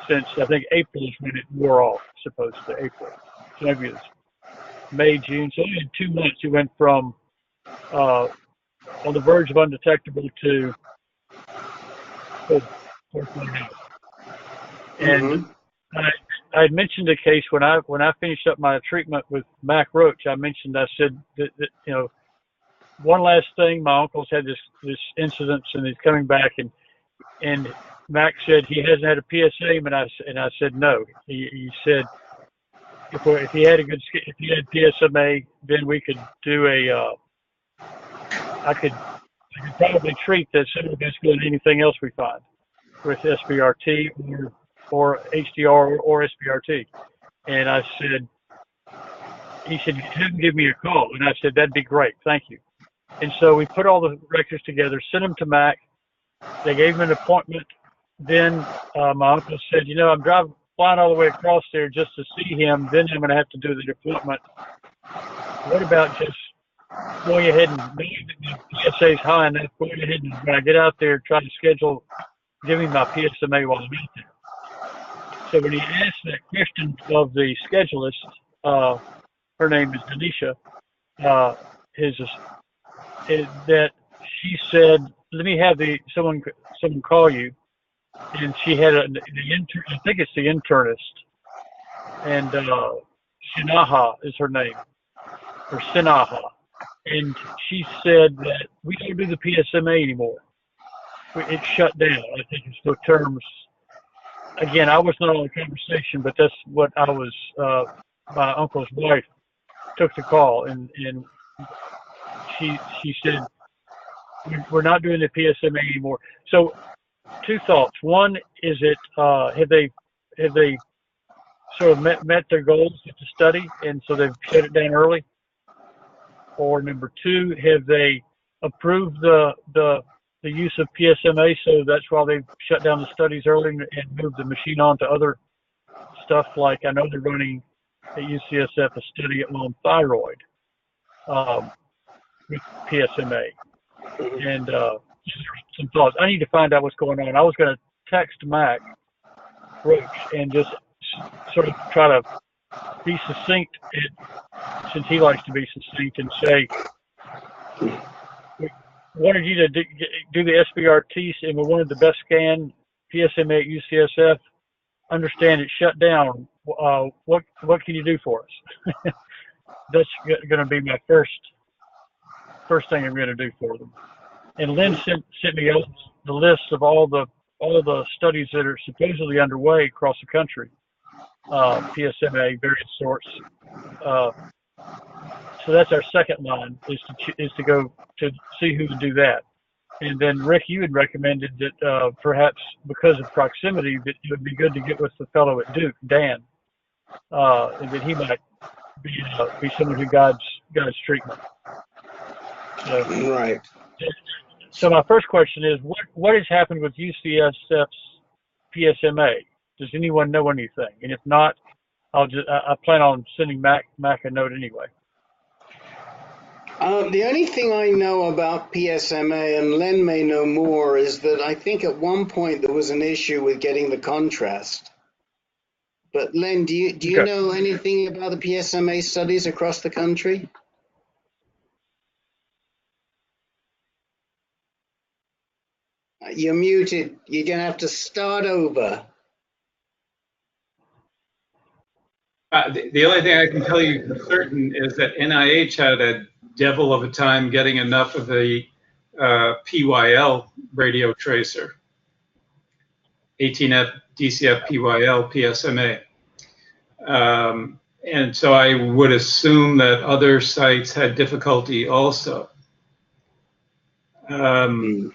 S10: since, I think, April is when it wore off, supposed to April. So maybe it was May, June. So in 2 months, he went from on the verge of undetectable to And I had mentioned a case when I finished up my treatment with Mac Roach. I said that you know, one last thing, my uncle's had this incident and he's coming back, and Mac said he hasn't had a PSA, and I said no. He said if he had PSMA, then we could do I could probably treat that similar than anything else we find with SBRT or HDR or SBRT. And I said, he said, have him give me a call. And I said, that'd be great. Thank you. And so we put all the records together, sent them to Mac. They gave him an appointment. Then my uncle said, you know, I'm flying all the way across there just to see him. Then I'm going to have to do the appointment. What about just going ahead and knowing that the PSA is high enough, going ahead and when I get out there, try to schedule, give him my PSMA while I'm out there. So when he asked that question of the schedulist, her name is Denisha, that she said, let me have someone call you. And she had I think it's the internist, and Shinaha is her name, or Sinaha. And she said that we don't do the PSMA anymore. It's shut down. I think it's the terms. Again, I was not on the conversation, but that's what I was. My uncle's wife took the call, and she said we're not doing the PSMA anymore. So, two thoughts. One is it have they sort of met their goals with the study, and so they've shut it down early? Or number two, have they approved the use of PSMA, so that's why they've shut down the studies early and moved the machine on to other stuff, like I know they're running at UCSF a study on thyroid with PSMA. And some thoughts. I need to find out what's going on. I was going to text Mac Roach and just sort of try to be succinct, since he likes to be succinct, and say, we wanted you to do the SBRT, and we wanted the best scan, PSMA at UCSF. Understand it's shut down. What can you do for us? That's going to be my first thing I'm going to do for them. And Lynn sent me the list of all the studies that are supposedly underway across the country. PSMA, various sorts. So that's our second line, is to go to see who would do that. And then Rick, you had recommended that perhaps because of proximity, that it would be good to get with the fellow at Duke, Dan, and that he might be someone who guides treatment. So, right. So my first question is, what has happened with UCSF's PSMA? Does anyone know anything? And if not, I plan on sending Mac a note anyway.
S2: The only thing I know about PSMA, and Len may know more, is that I think at one point there was an issue with getting the contrast. But Len, do you know anything about the PSMA studies across the country? You're muted. You're going to have to start over.
S9: The only thing I can tell you for certain is that NIH had a devil of a time getting enough of the PYL radio tracer, 18F, DCF, PYL, PSMA. And so I would assume that other sites had difficulty also. I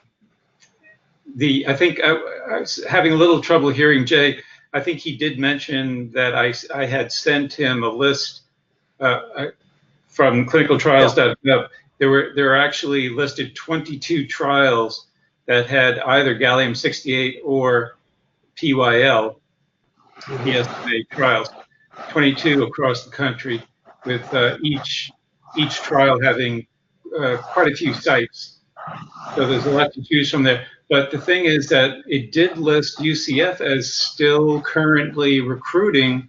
S9: think I was having a little trouble hearing Jay. I think he did mention that I had sent him a list from clinicaltrials.gov. Yeah. There were actually listed 22 trials that had either gallium-68 or PYL, PSMA trials, 22 across the country, with each trial having quite a few sites. So there's a lot to choose from there. But the thing is that it did list UCF as still currently recruiting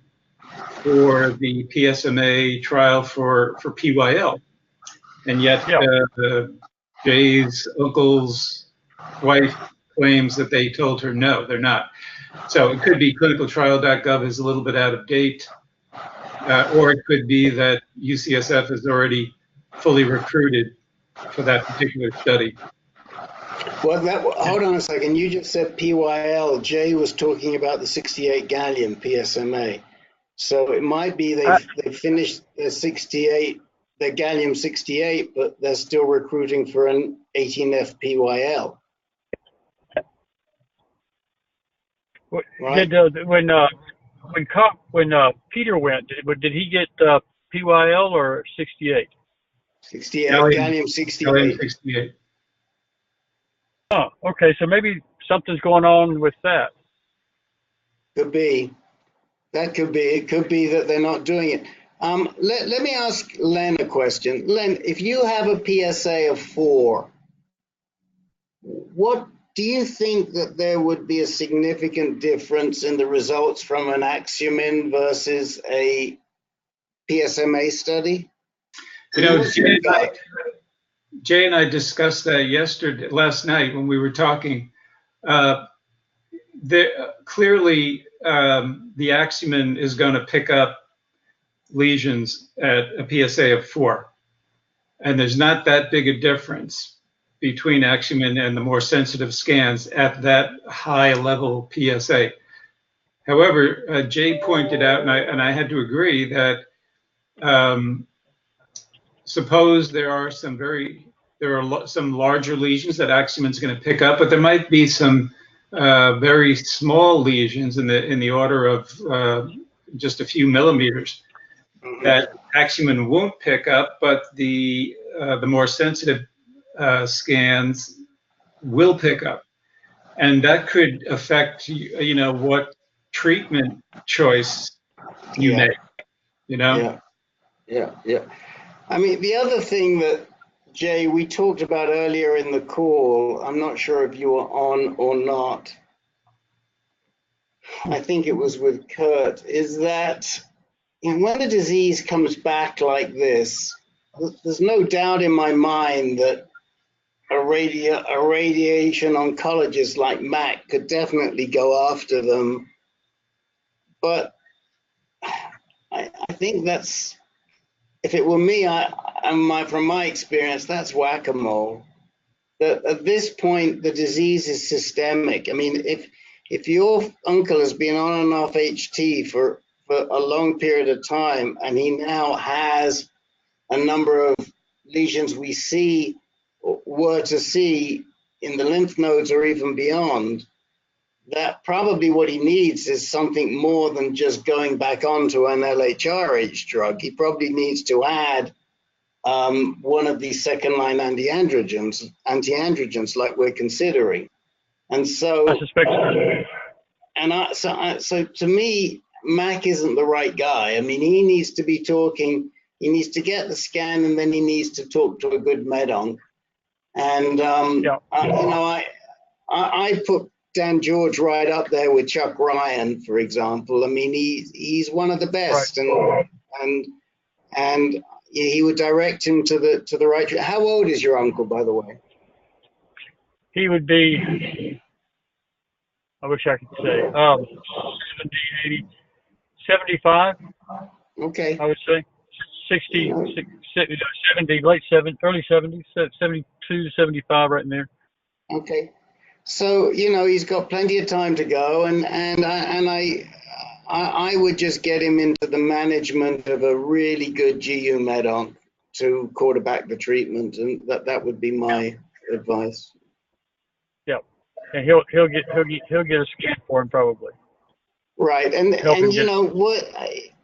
S9: for the PSMA trial for PYL. And yet Jay's uncle's wife claims that they told her no, they're not. So it could be clinicaltrial.gov is a little bit out of date, or it could be that UCSF is already fully recruited for that particular study.
S2: Well, hold on a second. You just said PYL. Jay was talking about the 68 gallium PSMA. So it might be they've finished their 68, their gallium 68, but they're still recruiting for an 18F PYL.
S10: Right? When Peter went, did he get PYL or 68?
S2: 68, gallium 68.
S9: Gallium 68.
S10: Oh, okay. So maybe something's going on with that.
S2: Could be. That could be. It could be that they're not doing it. Let me ask Len a question. Len, if you have a PSA of 4, what do you think that there would be a significant difference in the results from an Axumin versus a PSMA study?
S9: You know, Jay and I discussed that last night when we were talking. Clearly, the Axumin is going to pick up lesions at a PSA of 4. And there's not that big a difference between Axumin and the more sensitive scans at that high level PSA. However, Jay pointed out, and I had to agree, that suppose there are some larger lesions that Axumin is going to pick up, but there might be some very small lesions in the order of just a few millimeters that Axumin won't pick up, but the more sensitive scans will pick up, and that could affect what treatment choice you make.
S2: Yeah. I mean, the other thing that, Jay, we talked about earlier in the call, I'm not sure if you were on or not, I think it was with Kurt, is that when the disease comes back like this, there's no doubt in my mind that a radiation oncologist like Mac could definitely go after them. But I think that's, if it were me, from my experience, that's whack-a-mole. That at this point, the disease is systemic. I mean, if your uncle has been on and off HT for a long period of time, and he now has a number of lesions were to see in the lymph nodes or even beyond, that probably what he needs is something more than just going back onto an LHRH drug. He probably needs to add one of these second-line anti-androgens like we're considering. And so
S10: I suspect so.
S2: So to me, Mac isn't the right guy. I mean, he needs to be talking, he needs to get the scan, and then he needs to talk to a good med-onc. And, I put Dan George right up there with Chuck Ryan, for example. I mean, he's one of the best, right. and he would direct him to the right. How old is your uncle, by the way?
S10: He would be, I wish I could say, 70, 80, 75.
S2: Okay.
S10: I would say 60, 70, late 70s, early 70s, 72, 75, right in there.
S2: Okay. So, he's got plenty of time to go, and I would just get him into the management of a really good GU med-onc to quarterback the treatment, and that would be my advice.
S10: Yeah, and he'll get a scan for him probably.
S2: Right, and you know what?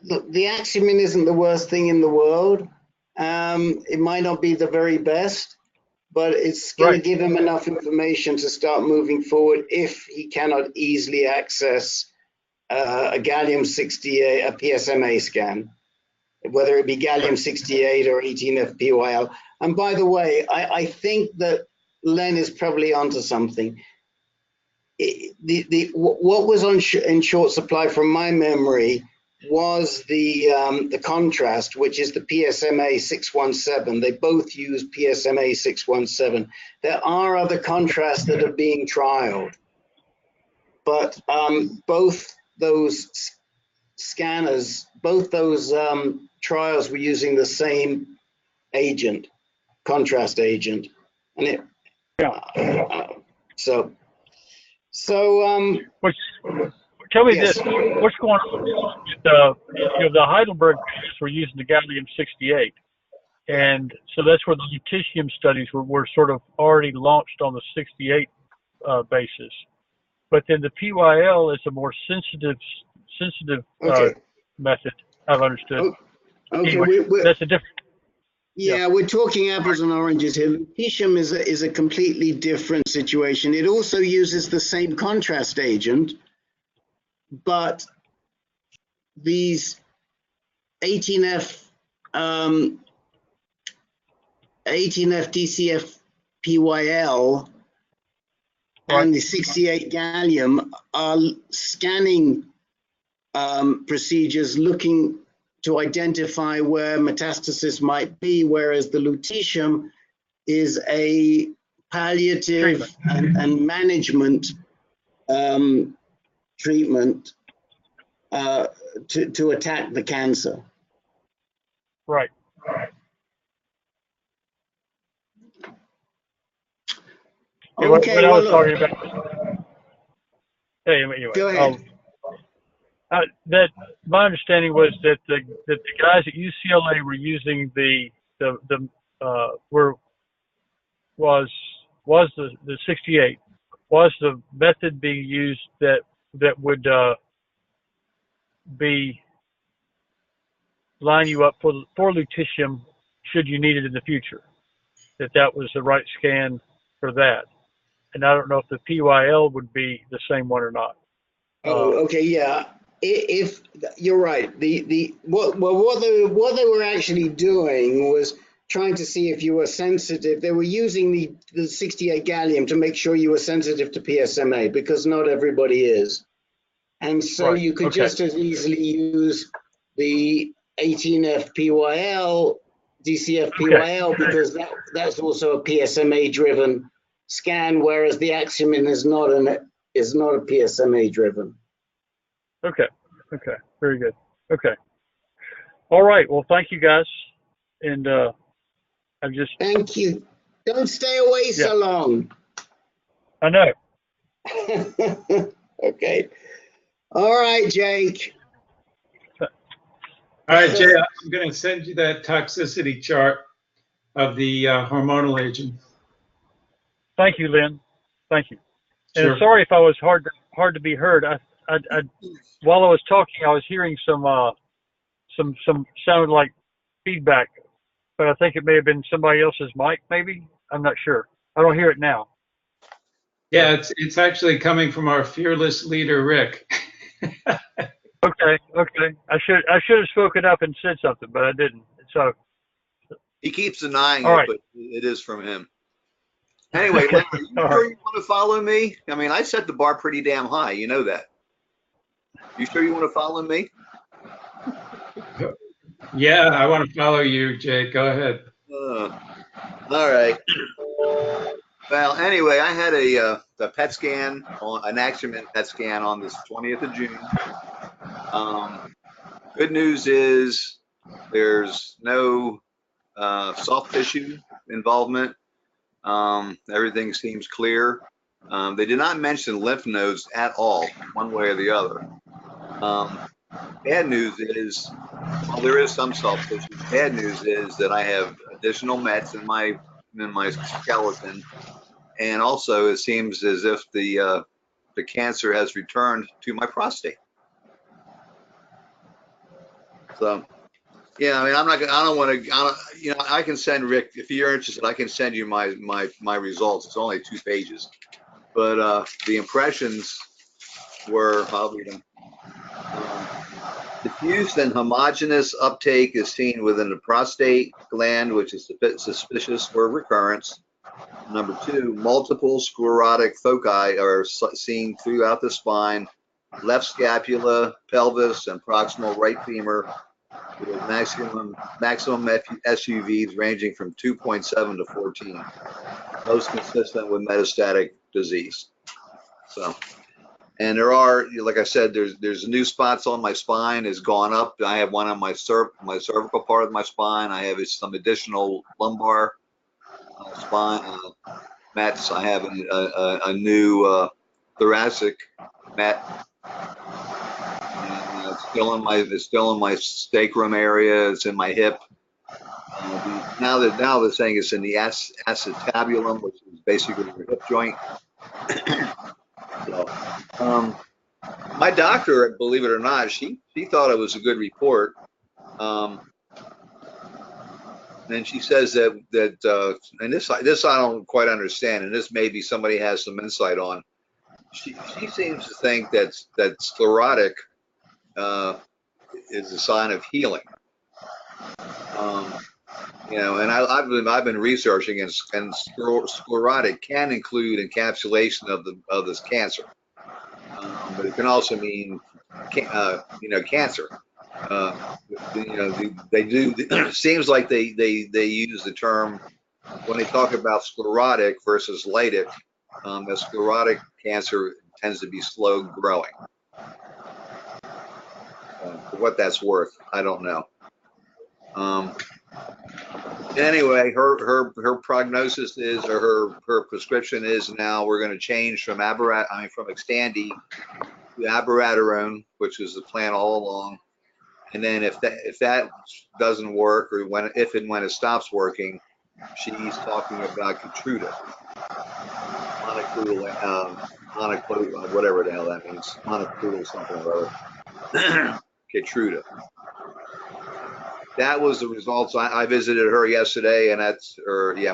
S2: Look, the Axumin isn't the worst thing in the world. It might not be the very best, but it's going to give him enough information to start moving forward if he cannot easily access a gallium 68, a PSMA scan, whether it be gallium 68 or 18F PYL. And by the way, I think that Len is probably onto something. What was in short supply from my memory was the contrast, which is the PSMA 617. They both use PSMA 617. There are other contrasts that are being trialed, but both those scanners, both those trials were using the same agent, contrast agent, and it. So.
S10: Tell me
S2: yes.
S10: this: what's going on? The Heidelberg were using the gallium-68, and so that's where the lutetium studies were sort of already launched on the 68 basis. But then the PYL is a more sensitive method. I've understood.
S2: Okay,
S10: anyway, that's a different.
S2: Yeah, we're talking apples and oranges here. Lutetium is a completely different situation. It also uses the same contrast agent, but these 18F DCF PYL and the 68 gallium are scanning procedures looking to identify where metastasis might be, whereas the lutetium is a palliative and management treatment to attack the cancer.
S10: Right.
S2: Okay,
S10: what I was talking about. Anyway,
S2: go ahead.
S10: That my understanding was that the guys at UCLA were using the 68 was the method being used that would be line you up for lutetium should you need it in the future. That was the right scan for that, and I don't know if the PYL would be the same one or not.
S2: Okay, yeah. If you're right, what they were actually doing was trying to see if you were sensitive. They were using the 68 gallium to make sure you were sensitive to PSMA, because not everybody is, and so you could just as easily use the 18F PYL, DCF PYL, because that's also a PSMA driven scan, whereas the Axumin is not a PSMA driven.
S10: Okay. Very good. Okay. All right. Well, thank you guys. And I'm just.
S2: Thank you. Don't stay away so long.
S10: I know.
S2: Okay. All right, Jake.
S9: All right, Jay, I'm going to send you that toxicity chart of the hormonal agent.
S10: Thank you, Lynn. Thank you.
S9: Sure.
S10: And sorry if I was hard to be heard. I while I was talking, I was hearing some sounded like feedback, but I think it may have been somebody else's mic. Maybe, I'm not sure. I don't hear it now.
S9: Yeah, it's actually coming from our fearless leader, Rick.
S10: Okay. I should have spoken up and said something, but I didn't. So
S6: he keeps denying it, but it is from him. Anyway, Larry, you sure you want to follow me? I mean, I set the bar pretty damn high. You know that. You sure you want to follow me?
S9: Yeah, I want to follow you, Jake. Go ahead.
S6: All right. Well, anyway, I had a PET scan, an Axumin PET scan on this 20th of June. Good news is there's no soft tissue involvement. Everything seems clear. They did not mention lymph nodes at all, one way or the other. Bad news is, well, there is some soft tissue. Bad news is that I have additional mets in my skeleton, and also it seems as if the cancer has returned to my prostate. So, yeah, I mean, I don't want to, you know, I can send Rick, if you're interested, I can send you my results. It's only 2 pages, but the impressions were, I'll read them. Diffuse and homogeneous uptake is seen within the prostate gland, which is a bit suspicious for recurrence. Number 2, multiple sclerotic foci are seen throughout the spine, left scapula, pelvis, and proximal right femur with maximum SUVs ranging from 2.7 to 14, most consistent with metastatic disease. So, and there are, like I said, there's new spots on my spine has gone up. I have one on my cervical part of my spine. I have some additional lumbar spine mats. I have a new thoracic mat. And it's still in my sacrum area. It's in my hip. Now they're saying it's in the acetabulum, which is basically your hip joint. So, my doctor, believe it or not, she thought it was a good report. And she says that and this I don't quite understand, and this maybe somebody has some insight on. She seems to think that sclerotic is a sign of healing. You know, and I've been researching, and sclerotic can include encapsulation of this cancer, but it can also mean cancer. They do. It seems like they use the term when they talk about sclerotic versus lytic. The sclerotic cancer tends to be slow growing. For what that's worth, I don't know. Anyway, her prognosis is, or her prescription is, now we're going to change from Xtandi to abiraterone, which was the plan all along. And then if that doesn't work, or if and when it stops working, she's talking about Keytruda, monoclonal, whatever the hell that means, monoclonal something or other, Keytruda. That was the results. I visited her yesterday, and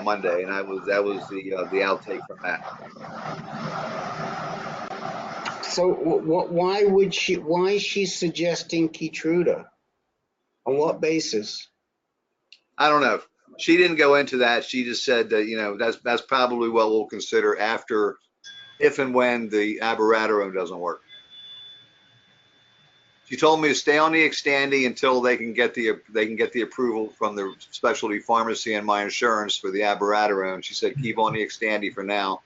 S6: Monday, and that was the outtake from that.
S2: So why is she suggesting Keytruda? On what basis?
S6: I don't know. She didn't go into that. She just said that, that's probably what we'll consider if and when the abiraterone doesn't work. She told me to stay on the Xtandi until they can get the approval from the specialty pharmacy and my insurance for the abiraterone. She said keep on the Xtandi for now.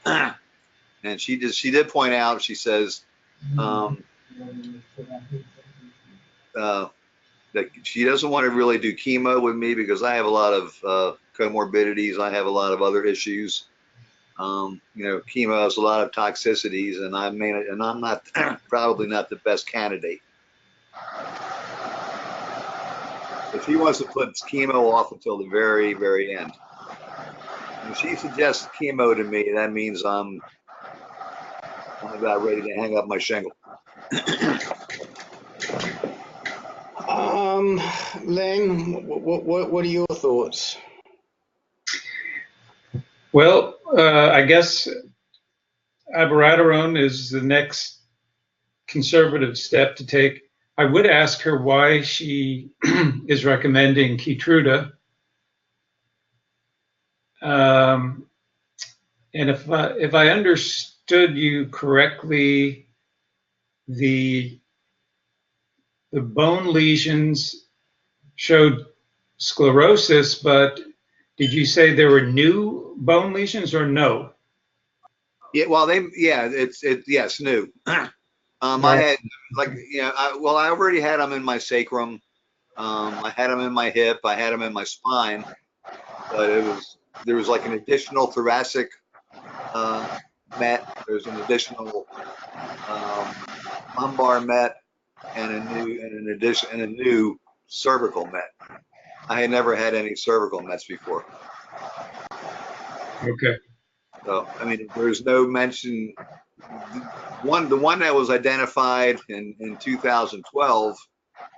S6: And she did point out, she says that she doesn't want to really do chemo with me because I have a lot of comorbidities. I have a lot of other issues. Chemo has a lot of toxicities, and I'm not probably not the best candidate. If she wants to put chemo off until the very, very end. If she suggests chemo to me, that means I'm about ready to hang up my shingle.
S2: Len, what are your thoughts?
S9: Well, I guess abiraterone is the next conservative step to take. I would ask her why she is recommending Keytruda. And if I understood you correctly, the bone lesions showed sclerosis, but did you say there were new bone lesions or no?
S6: Yeah, well, yes, new. I had I already had them in my sacrum. I had them in my hip. I had them in my spine, but there was like an additional thoracic met. There's an additional lumbar met, and a new cervical met. I had never had any cervical mets before.
S9: Okay.
S6: So there's no mention. The one that was identified in 2012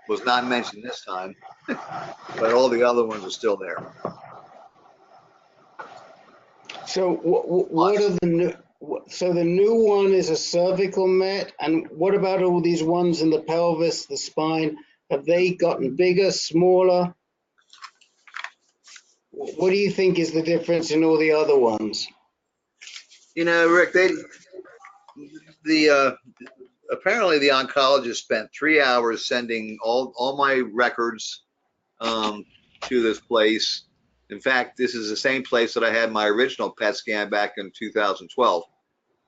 S6: was not mentioned this time, but all the other ones are still there.
S2: So what are the new? So the new one is a cervical met, and what about all these ones in the pelvis, the spine? Have they gotten bigger, smaller? What do you think is the difference in all the other ones?
S6: Rick, apparently the oncologist spent 3 hours sending all my records to this place. In fact, this is the same place that I had my original PET scan back in 2012.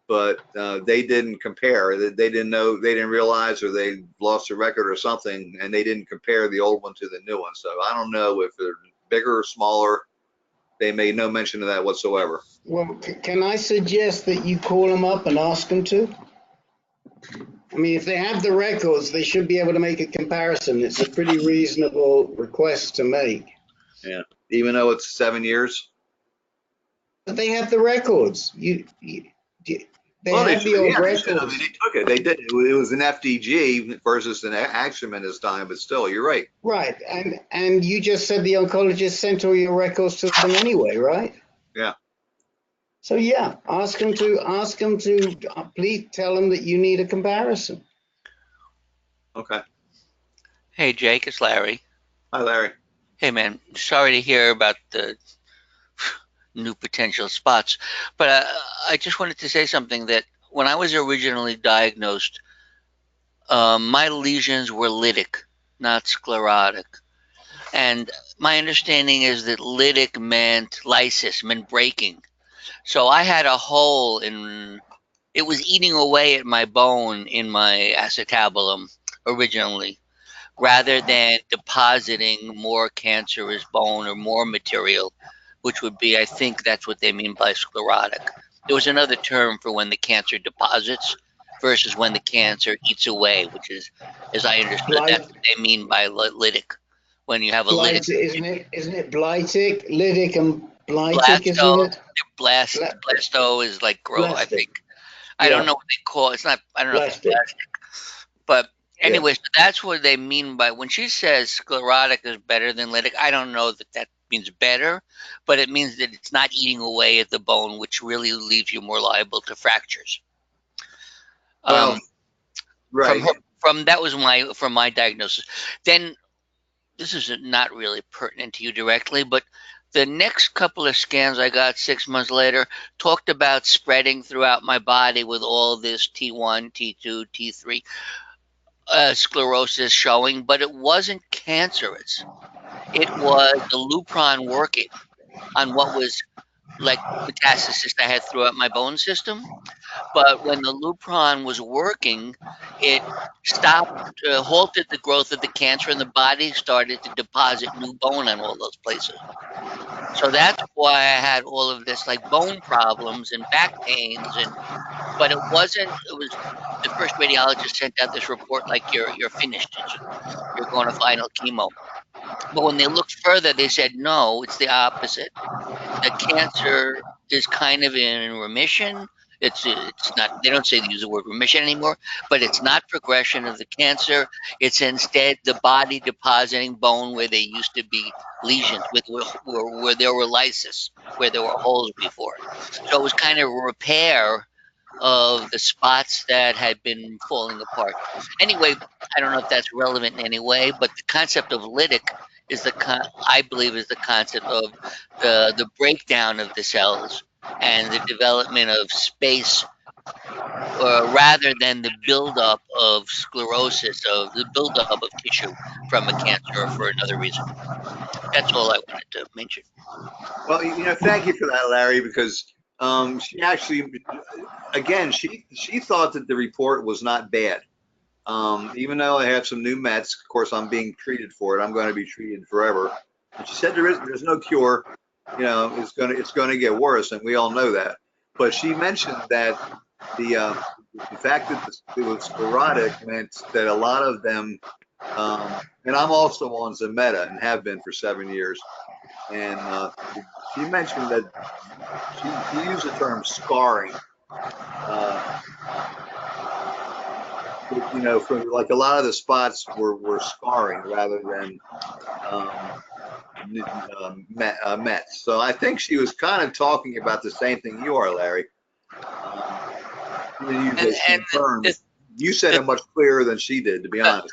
S6: But they didn't compare. They didn't know, they didn't realize, or they lost a record or something, and they didn't compare the old one to the new one. So I don't know if they're bigger or smaller. They made no mention of that whatsoever.
S2: Well, can I suggest that you call them up and ask them to? I mean, if they have the records, they should be able to make a comparison. It's a pretty reasonable request to make.
S6: Yeah, even though it's 7 years.
S2: But they have the records. They have the old records.
S6: I mean, they took it. They did. It was an FDG versus an Axumin this time, but still, you're right.
S2: Right, and you just said the oncologist sent all your records to them anyway, right?
S6: Yeah.
S2: So yeah, ask them to please tell them that you need a comparison.
S6: Okay.
S13: Hey, Jake, it's Larry.
S6: Hi, Larry.
S13: Hey, man. Sorry to hear about the new potential spots, but I just wanted to say something that when I was originally diagnosed, my lesions were lytic, not sclerotic. And my understanding is that lytic meant lysis, meant breaking. So I had a hole it was eating away at my bone in my acetabulum originally, rather than depositing more cancerous bone or more material, which would be, I think that's what they mean by sclerotic. There was another term for when the cancer deposits versus when the cancer eats away, which is, as I understood, that's what they mean by lytic. When you have a lytic,
S2: isn't it Blightic, lytic and Blightic, isn't it?
S13: Blasto is like grow, I think. I don't know what they call it. It's not, I don't know if it's plastic. But anyway, so that's what they mean by when she says sclerotic is better than lytic. I don't know that that means better, but it means that it's not eating away at the bone, which really leaves you more liable to fractures.
S6: Right.
S13: That was my diagnosis. Then this is not really pertinent to you directly, but the next couple of scans I got 6 months later talked about spreading throughout my body with all this T1, T2, T3 sclerosis showing, but it wasn't cancerous. It was the Lupron working on what was like metastasis I had throughout my bone system. But when the Lupron was working, it stopped, halted the growth of the cancer, and the body started to deposit new bone on all those places. So that's why I had all of this like bone problems and back pains, but it wasn't. It was the first radiologist sent out this report like you're finished, you're going to final chemo. But when they looked further, they said no, it's the opposite. The cancer is kind of in remission. It's not. They don't say they use the word remission anymore, but it's not progression of the cancer. It's instead the body depositing bone where there used to be lesions, where there were lysis, where there were holes before. So it was kind of a repair of the spots that had been falling apart. Anyway, I don't know if that's relevant in any way, but the concept of lytic is I believe is the concept of the breakdown of the cells and the development of space, rather than the buildup of sclerosis, of the buildup of tissue from a cancer or for another reason. That's all I wanted to mention.
S6: Well, thank you for that, Larry, because she actually, again, she thought that the report was not bad. Even though I have some new mets, of course, I'm being treated for it. I'm going to be treated forever. And she said there's no cure. It's going to get worse, and we all know that. But she mentioned that the fact that it was sclerotic meant that a lot of them, and I'm also on Zometa and have been for 7 years. And she mentioned that she used the term scarring. For like a lot of the spots were scarring rather than Mets. So I think she was kind of talking about the same thing you are, Larry. You said it much clearer than she did, to be honest.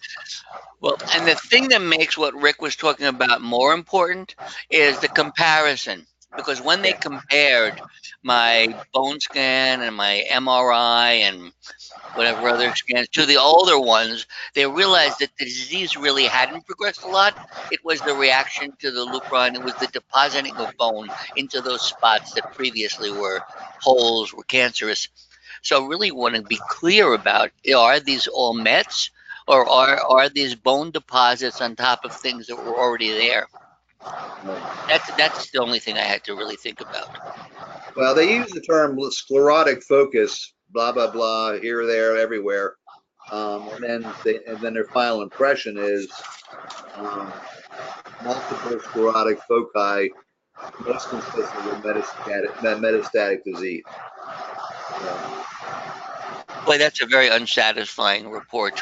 S13: Well, and the thing that makes what Rick was talking about more important is the comparison. Because when they compared my bone scan and my MRI and whatever other scans, to the older ones, they realized that the disease really hadn't progressed a lot. It was the reaction to the lupron. It was the depositing of bone into those spots that previously were holes, were cancerous. So really want to be clear about, are these all Mets, or are these bone deposits on top of things that were already there? That's the only thing I had to really think about.
S6: Well, they use the term sclerotic focus, blah blah blah, here, there, everywhere, and then their final impression is multiple sclerotic foci, most consistent with metastatic disease.
S13: Boy, that's a very unsatisfying report.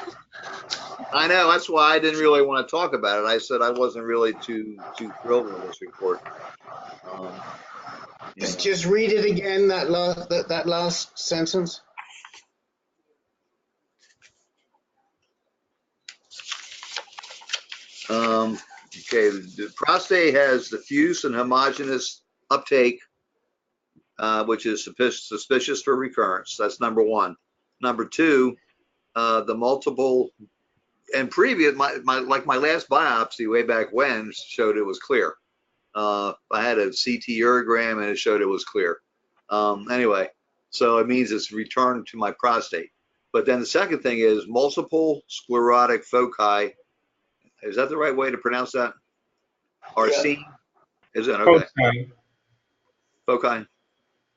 S6: I know, that's why I didn't really want to talk about it. I said I wasn't really too thrilled with this report.
S2: Just read it again, that last sentence.
S6: Okay, the prostate has diffuse and homogeneous uptake, which is suspicious for recurrence. That's number one. Number two, the multiple and previous, my last biopsy way back when showed it was clear. I had a CT urogram and it showed it was clear. Anyway, so it means it's returned to my prostate. But then the second thing is multiple sclerotic foci. Is that the right way to pronounce that? Are seen? Is it okay? Foci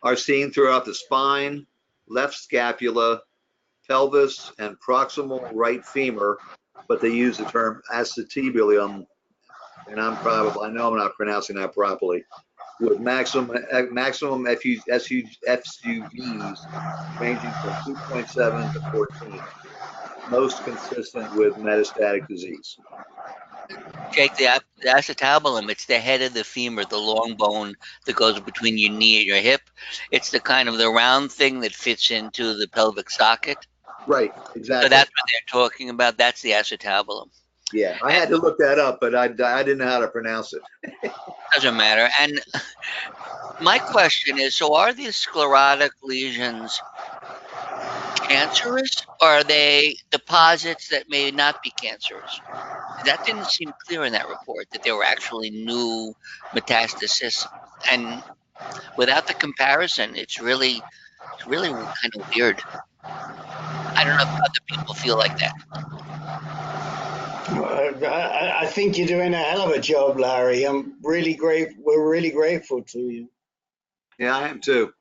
S6: are seen throughout the spine, left scapula, pelvis, and proximal right femur, but they use the term acetabulum, and I know I'm not pronouncing that properly, with maximum SUVs ranging from 2.7 to 14, most consistent with metastatic disease.
S13: Jake, the acetabulum, it's the head of the femur, the long bone that goes between your knee and your hip. It's the kind of the round thing that fits into the pelvic socket.
S6: Right, exactly.
S13: So that's what they're talking about. That's the acetabulum.
S6: Yeah, I had to look that up, but I didn't know how to pronounce it.
S13: Doesn't matter. And my question is, so are these sclerotic lesions cancerous, or are they deposits that may not be cancerous? That didn't seem clear in that report, that there were actually new metastasis. And without the comparison, it's really kind of weird. I don't know if other people feel like that.
S2: I think you're doing a hell of a job, Larry. We're really grateful to you.
S6: Yeah, I am too.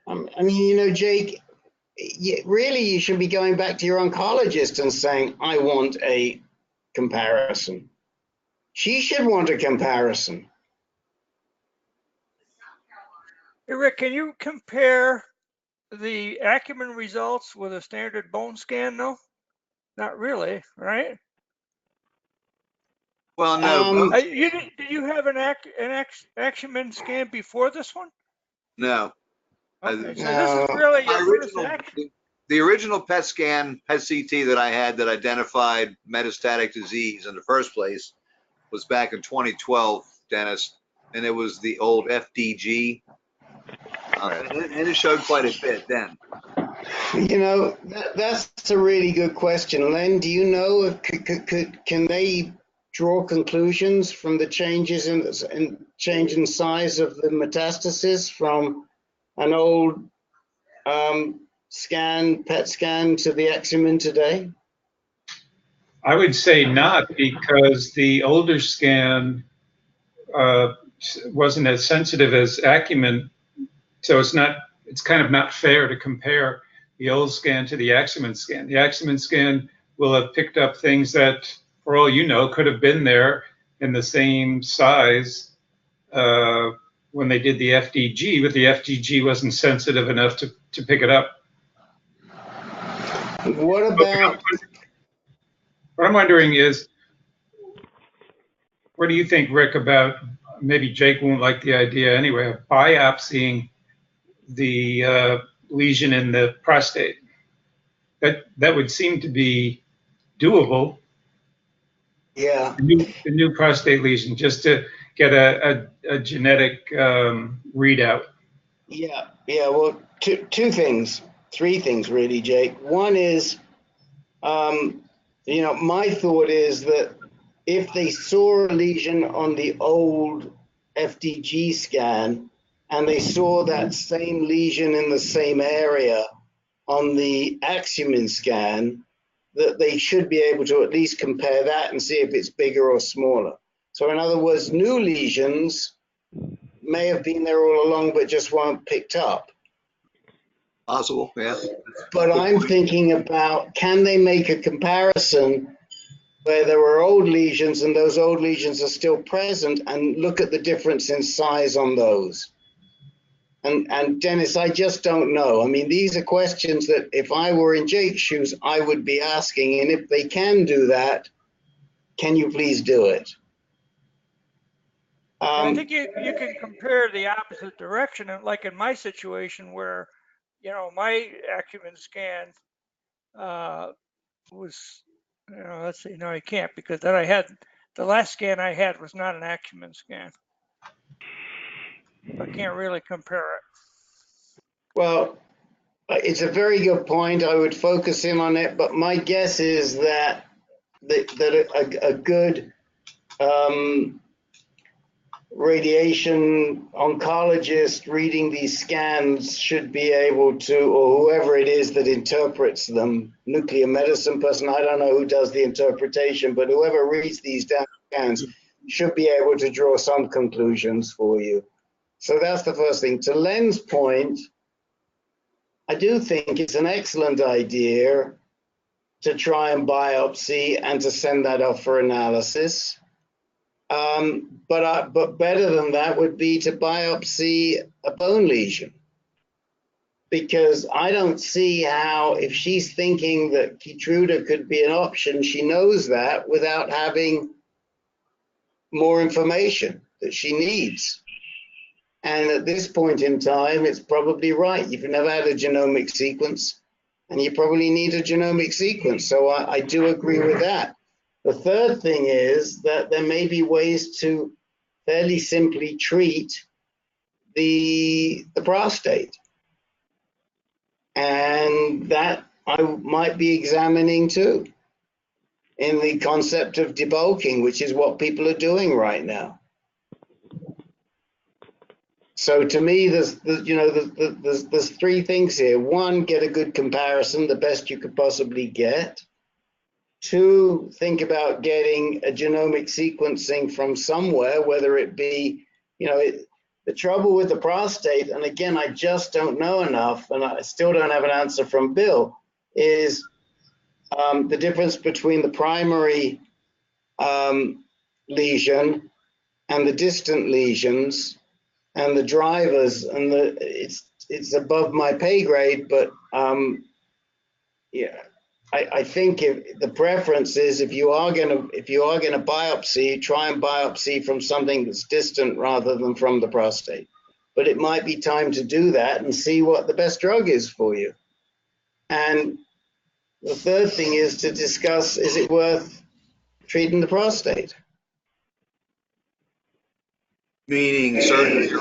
S2: I mean, Jake, really, you should be going back to your oncologist and saying, I want a comparison. She should want a comparison.
S8: Hey, Rick, can you compare the Axumin results with a standard bone scan, though? Not really, right?
S6: Well, no.
S8: Did you have an Axumin scan before this one?
S6: No.
S8: Okay, so this is really your first Axumin.
S6: The original PET scan, PET CT that I had that identified metastatic disease in the first place was back in 2012, Dennis, and it was the old FDG, and it showed quite a bit then.
S2: That's a really good question. Len, do you know if can they draw conclusions from the changes in change in size of the metastasis from an old PET scan to the Axumin today?
S9: I would say not, because the older scan wasn't as sensitive as Axumin, so it's kind of not fair to compare the old scan to the Axumin scan. The Axumin scan will have picked up things that, for all you know, could have been there in the same size when they did the FDG, but the FDG wasn't sensitive enough to pick it up.
S2: What about?
S9: What I'm wondering is, what do you think, Rick, about, maybe Jake won't like the idea anyway, of biopsying the lesion in the prostate? That would seem to be doable.
S2: Yeah.
S9: The new prostate lesion, just to get a genetic readout.
S2: Yeah. Well, two things. three things really, Jake. One is, my thought is that if they saw a lesion on the old FDG scan and they saw that same lesion in the same area on the Axumin scan, that they should be able to at least compare that and see if it's bigger or smaller. So in other words, new lesions may have been there all along but just weren't picked up.
S6: Possible, yeah.
S2: But I'm thinking about, can they make a comparison where there were old lesions and those old lesions are still present, and look at the difference in size on those? And Dennis, I just don't know. I mean, these are questions that if I were in Jake's shoes, I would be asking. And if they can do that, can you please do it?
S8: I think you can compare the opposite direction. And like in my situation where, my Axumin scan was, let's see, no, I can't, because then the last scan I had was not an Axumin scan. I can't really compare it.
S2: Well, it's a very good point. I would focus in on it, but my guess is that a good radiation oncologist reading these scans should be able to, or whoever it is that interprets them, nuclear medicine person, I don't know who does the interpretation, but whoever reads these damn scans should be able to draw some conclusions for you. So that's the first thing. To Len's point, I do think it's an excellent idea to try and biopsy and to send that off for analysis. But better than that would be to biopsy a bone lesion, because I don't see how, if she's thinking that Keytruda could be an option, she knows that without having more information that she needs. And at this point in time, it's probably right. You've never had a genomic sequence, and you probably need a genomic sequence. So I do agree with that. The third thing is that there may be ways to fairly simply treat the prostate. And that I might be examining too, in the concept of debulking, which is what people are doing right now. So to me, there's three things here. One, get a good comparison, the best you could possibly get. Two, think about getting a genomic sequencing from somewhere, whether it be, the trouble with the prostate, and again, I just don't know enough, and I still don't have an answer from Bill, is the difference between the primary lesion and the distant lesions and the drivers, and it's above my pay grade, but I think if the preference is, if you are going to biopsy, try and biopsy from something that's distant rather than from the prostate. But it might be time to do that and see what the best drug is for you. And the third thing is to discuss, is it worth treating the prostate?
S6: Meaning surgery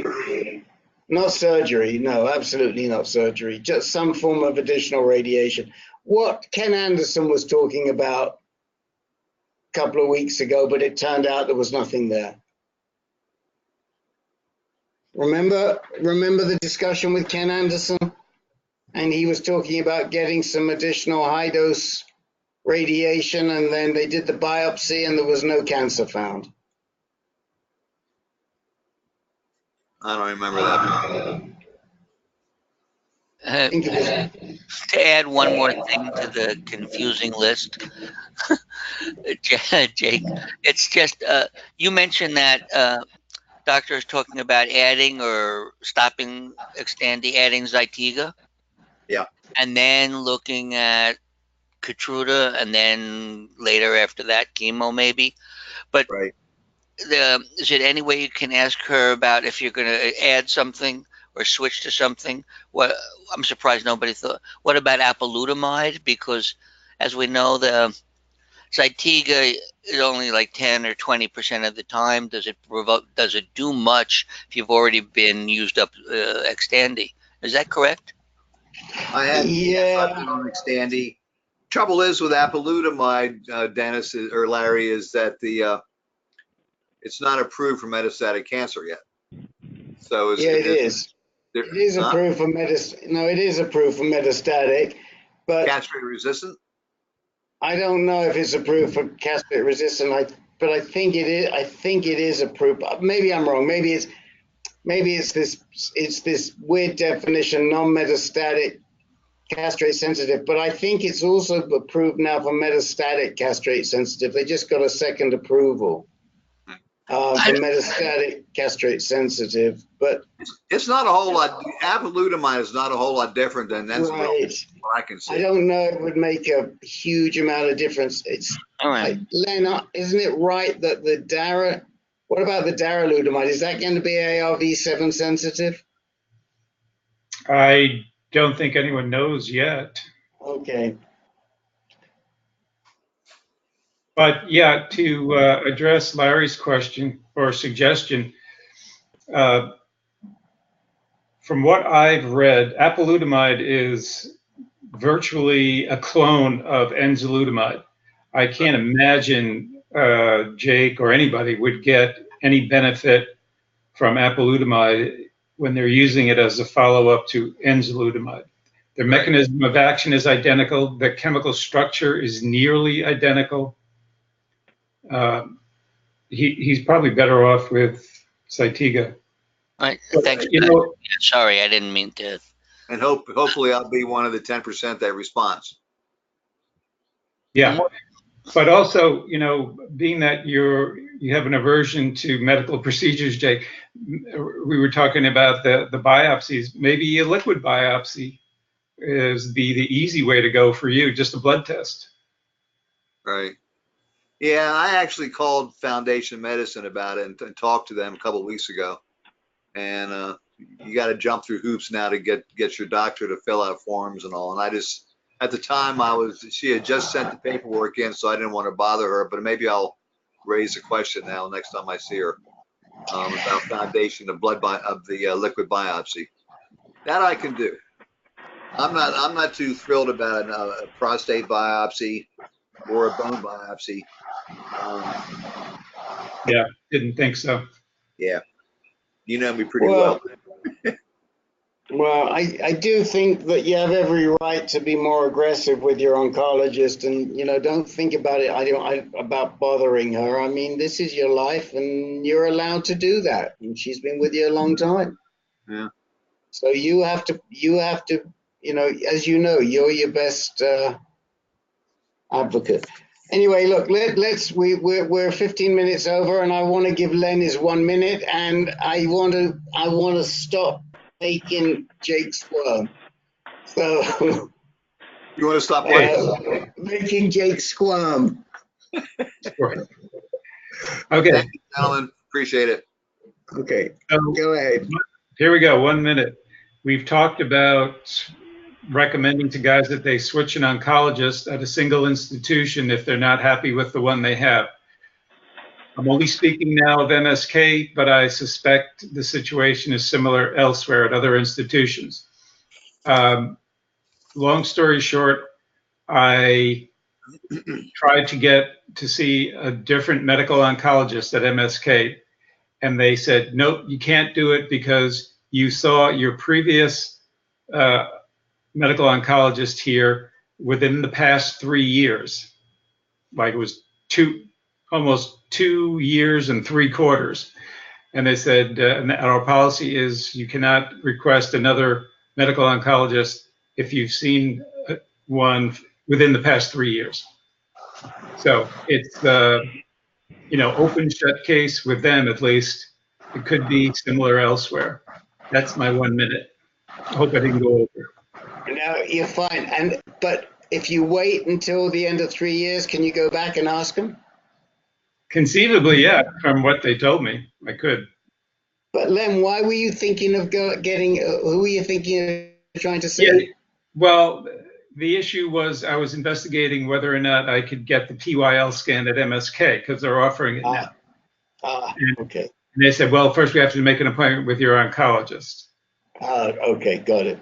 S6: or radiation?
S2: Not surgery, no, absolutely not surgery. Just some form of additional radiation. What Ken Anderson was talking about a couple of weeks ago, but it turned out there was nothing there. Remember the discussion with Ken Anderson? And he was talking about getting some additional high dose radiation, and then they did the biopsy and there was no cancer found.
S6: I don't remember that.
S13: To add one more thing to the confusing list, Jake, it's just, you mentioned that doctors talking about adding or stopping Xtandi, adding Zytiga.
S6: Yeah.
S13: And then looking at Keytruda, and then later after that, chemo maybe. But
S6: right.
S13: Is it any way you can ask her about if you're going to add something or switch to something? What, I'm surprised nobody thought. What about apalutamide? Because as we know, the Zytiga is only like 10 or 20% of the time. Does it do much if you've already been used up Xtandi? Is that correct?
S6: I had
S2: Yeah.
S6: hyaluronic Standy. Trouble is with apalutamide, Dennis or Larry, is that it's not approved for metastatic cancer yet. So
S2: Yeah, it is. It is approved for No, it is approved for metastatic, but
S6: castrate resistant.
S2: I don't know if it's approved for castrate resistant. But I think it is. I think it is approved. Maybe I'm wrong. Maybe it's this weird definition, non-metastatic castrate sensitive. But I think it's also approved now for metastatic castrate sensitive. They just got a second approval for metastatic castrate sensitive. But
S6: it's not a whole lot. Apalutamide is not a whole lot different than enzalutamide.
S2: Right.
S6: I can see.
S2: I don't know if it would make a huge amount of difference. It's
S13: All right.
S2: Len, isn't it right that what about the darolutamide? Is that going to be ARV7 sensitive?
S5: I don't think anyone knows yet.
S2: Okay.
S5: But yeah, to address Larry's question or suggestion, from what I've read, apalutamide is virtually a clone of enzalutamide. I can't imagine Jake or anybody would get any benefit from apalutamide when they're using it as a follow-up to enzalutamide. The mechanism of action is identical. The chemical structure is nearly identical. He's probably better off with Zytiga.
S13: Thanks. Sorry, I didn't mean to.
S6: And hopefully I'll be one of the 10% that responds.
S5: Yeah, but also, being that you have an aversion to medical procedures, Jake, we were talking about the biopsies. Maybe a liquid biopsy is the easy way to go for you, just a blood test.
S6: Right. Yeah, I actually called Foundation Medicine about it and talked to them a couple of weeks ago. And you got to jump through hoops now to get your doctor to fill out forms and all. And at the time she had just sent the paperwork in, so I didn't want to bother her, but maybe I'll raise a question now next time I see her about Foundation of the liquid biopsy. That I can do. I'm not too thrilled about a prostate biopsy or a bone biopsy.
S5: Yeah, didn't think so.
S6: Yeah, you know me pretty well.
S2: Well, I do think that you have every right to be more aggressive with your oncologist, and don't think about it. About bothering her. I mean, this is your life, and you're allowed to do that. And she's been with you a long time.
S6: Yeah.
S2: So you have to. As you know, you're your best advocate. Anyway, look, we're 15 minutes over, and I want to give Len his 1 minute, and I want to stop making Jake squirm. So
S6: you want to stop
S2: making Jake squirm.
S5: Okay.
S6: Thank you, gentlemen. Appreciate it.
S2: Okay. Go ahead.
S5: Here we go. 1 minute. We've talked about recommending to guys that they switch an oncologist at a single institution if they're not happy with the one they have. I'm only speaking now of MSK, but I suspect the situation is similar elsewhere at other institutions. Long story short, I tried to get to see a different medical oncologist at MSK, and they said, nope, you can't do it because you saw your previous medical oncologist here within the past 3 years. Like it was almost 2 years and 3/4. And they said, and our policy is you cannot request another medical oncologist if you've seen one within the past 3 years. So it's open shut case with them, at least. It could be similar elsewhere. That's my 1 minute. I hope I didn't go over.
S2: No, you're fine. But if you wait until the end of 3 years, can you go back and ask them?
S5: Conceivably, yeah. From what they told me, I could.
S2: But Len, why were you thinking of getting? Who were you thinking of trying to see?
S5: Yeah, well, the issue was I was investigating whether or not I could get the PYL scan at MSK because they're offering it now.
S2: Okay.
S5: And they said, well, first we have to make an appointment with your oncologist.
S2: Okay, got it.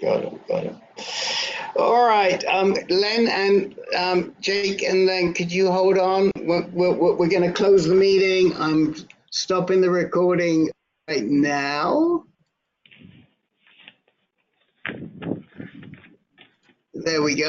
S2: Got it. All right, Len and Jake and Len, could you hold on? We're going to close the meeting. I'm stopping the recording right now. There we go.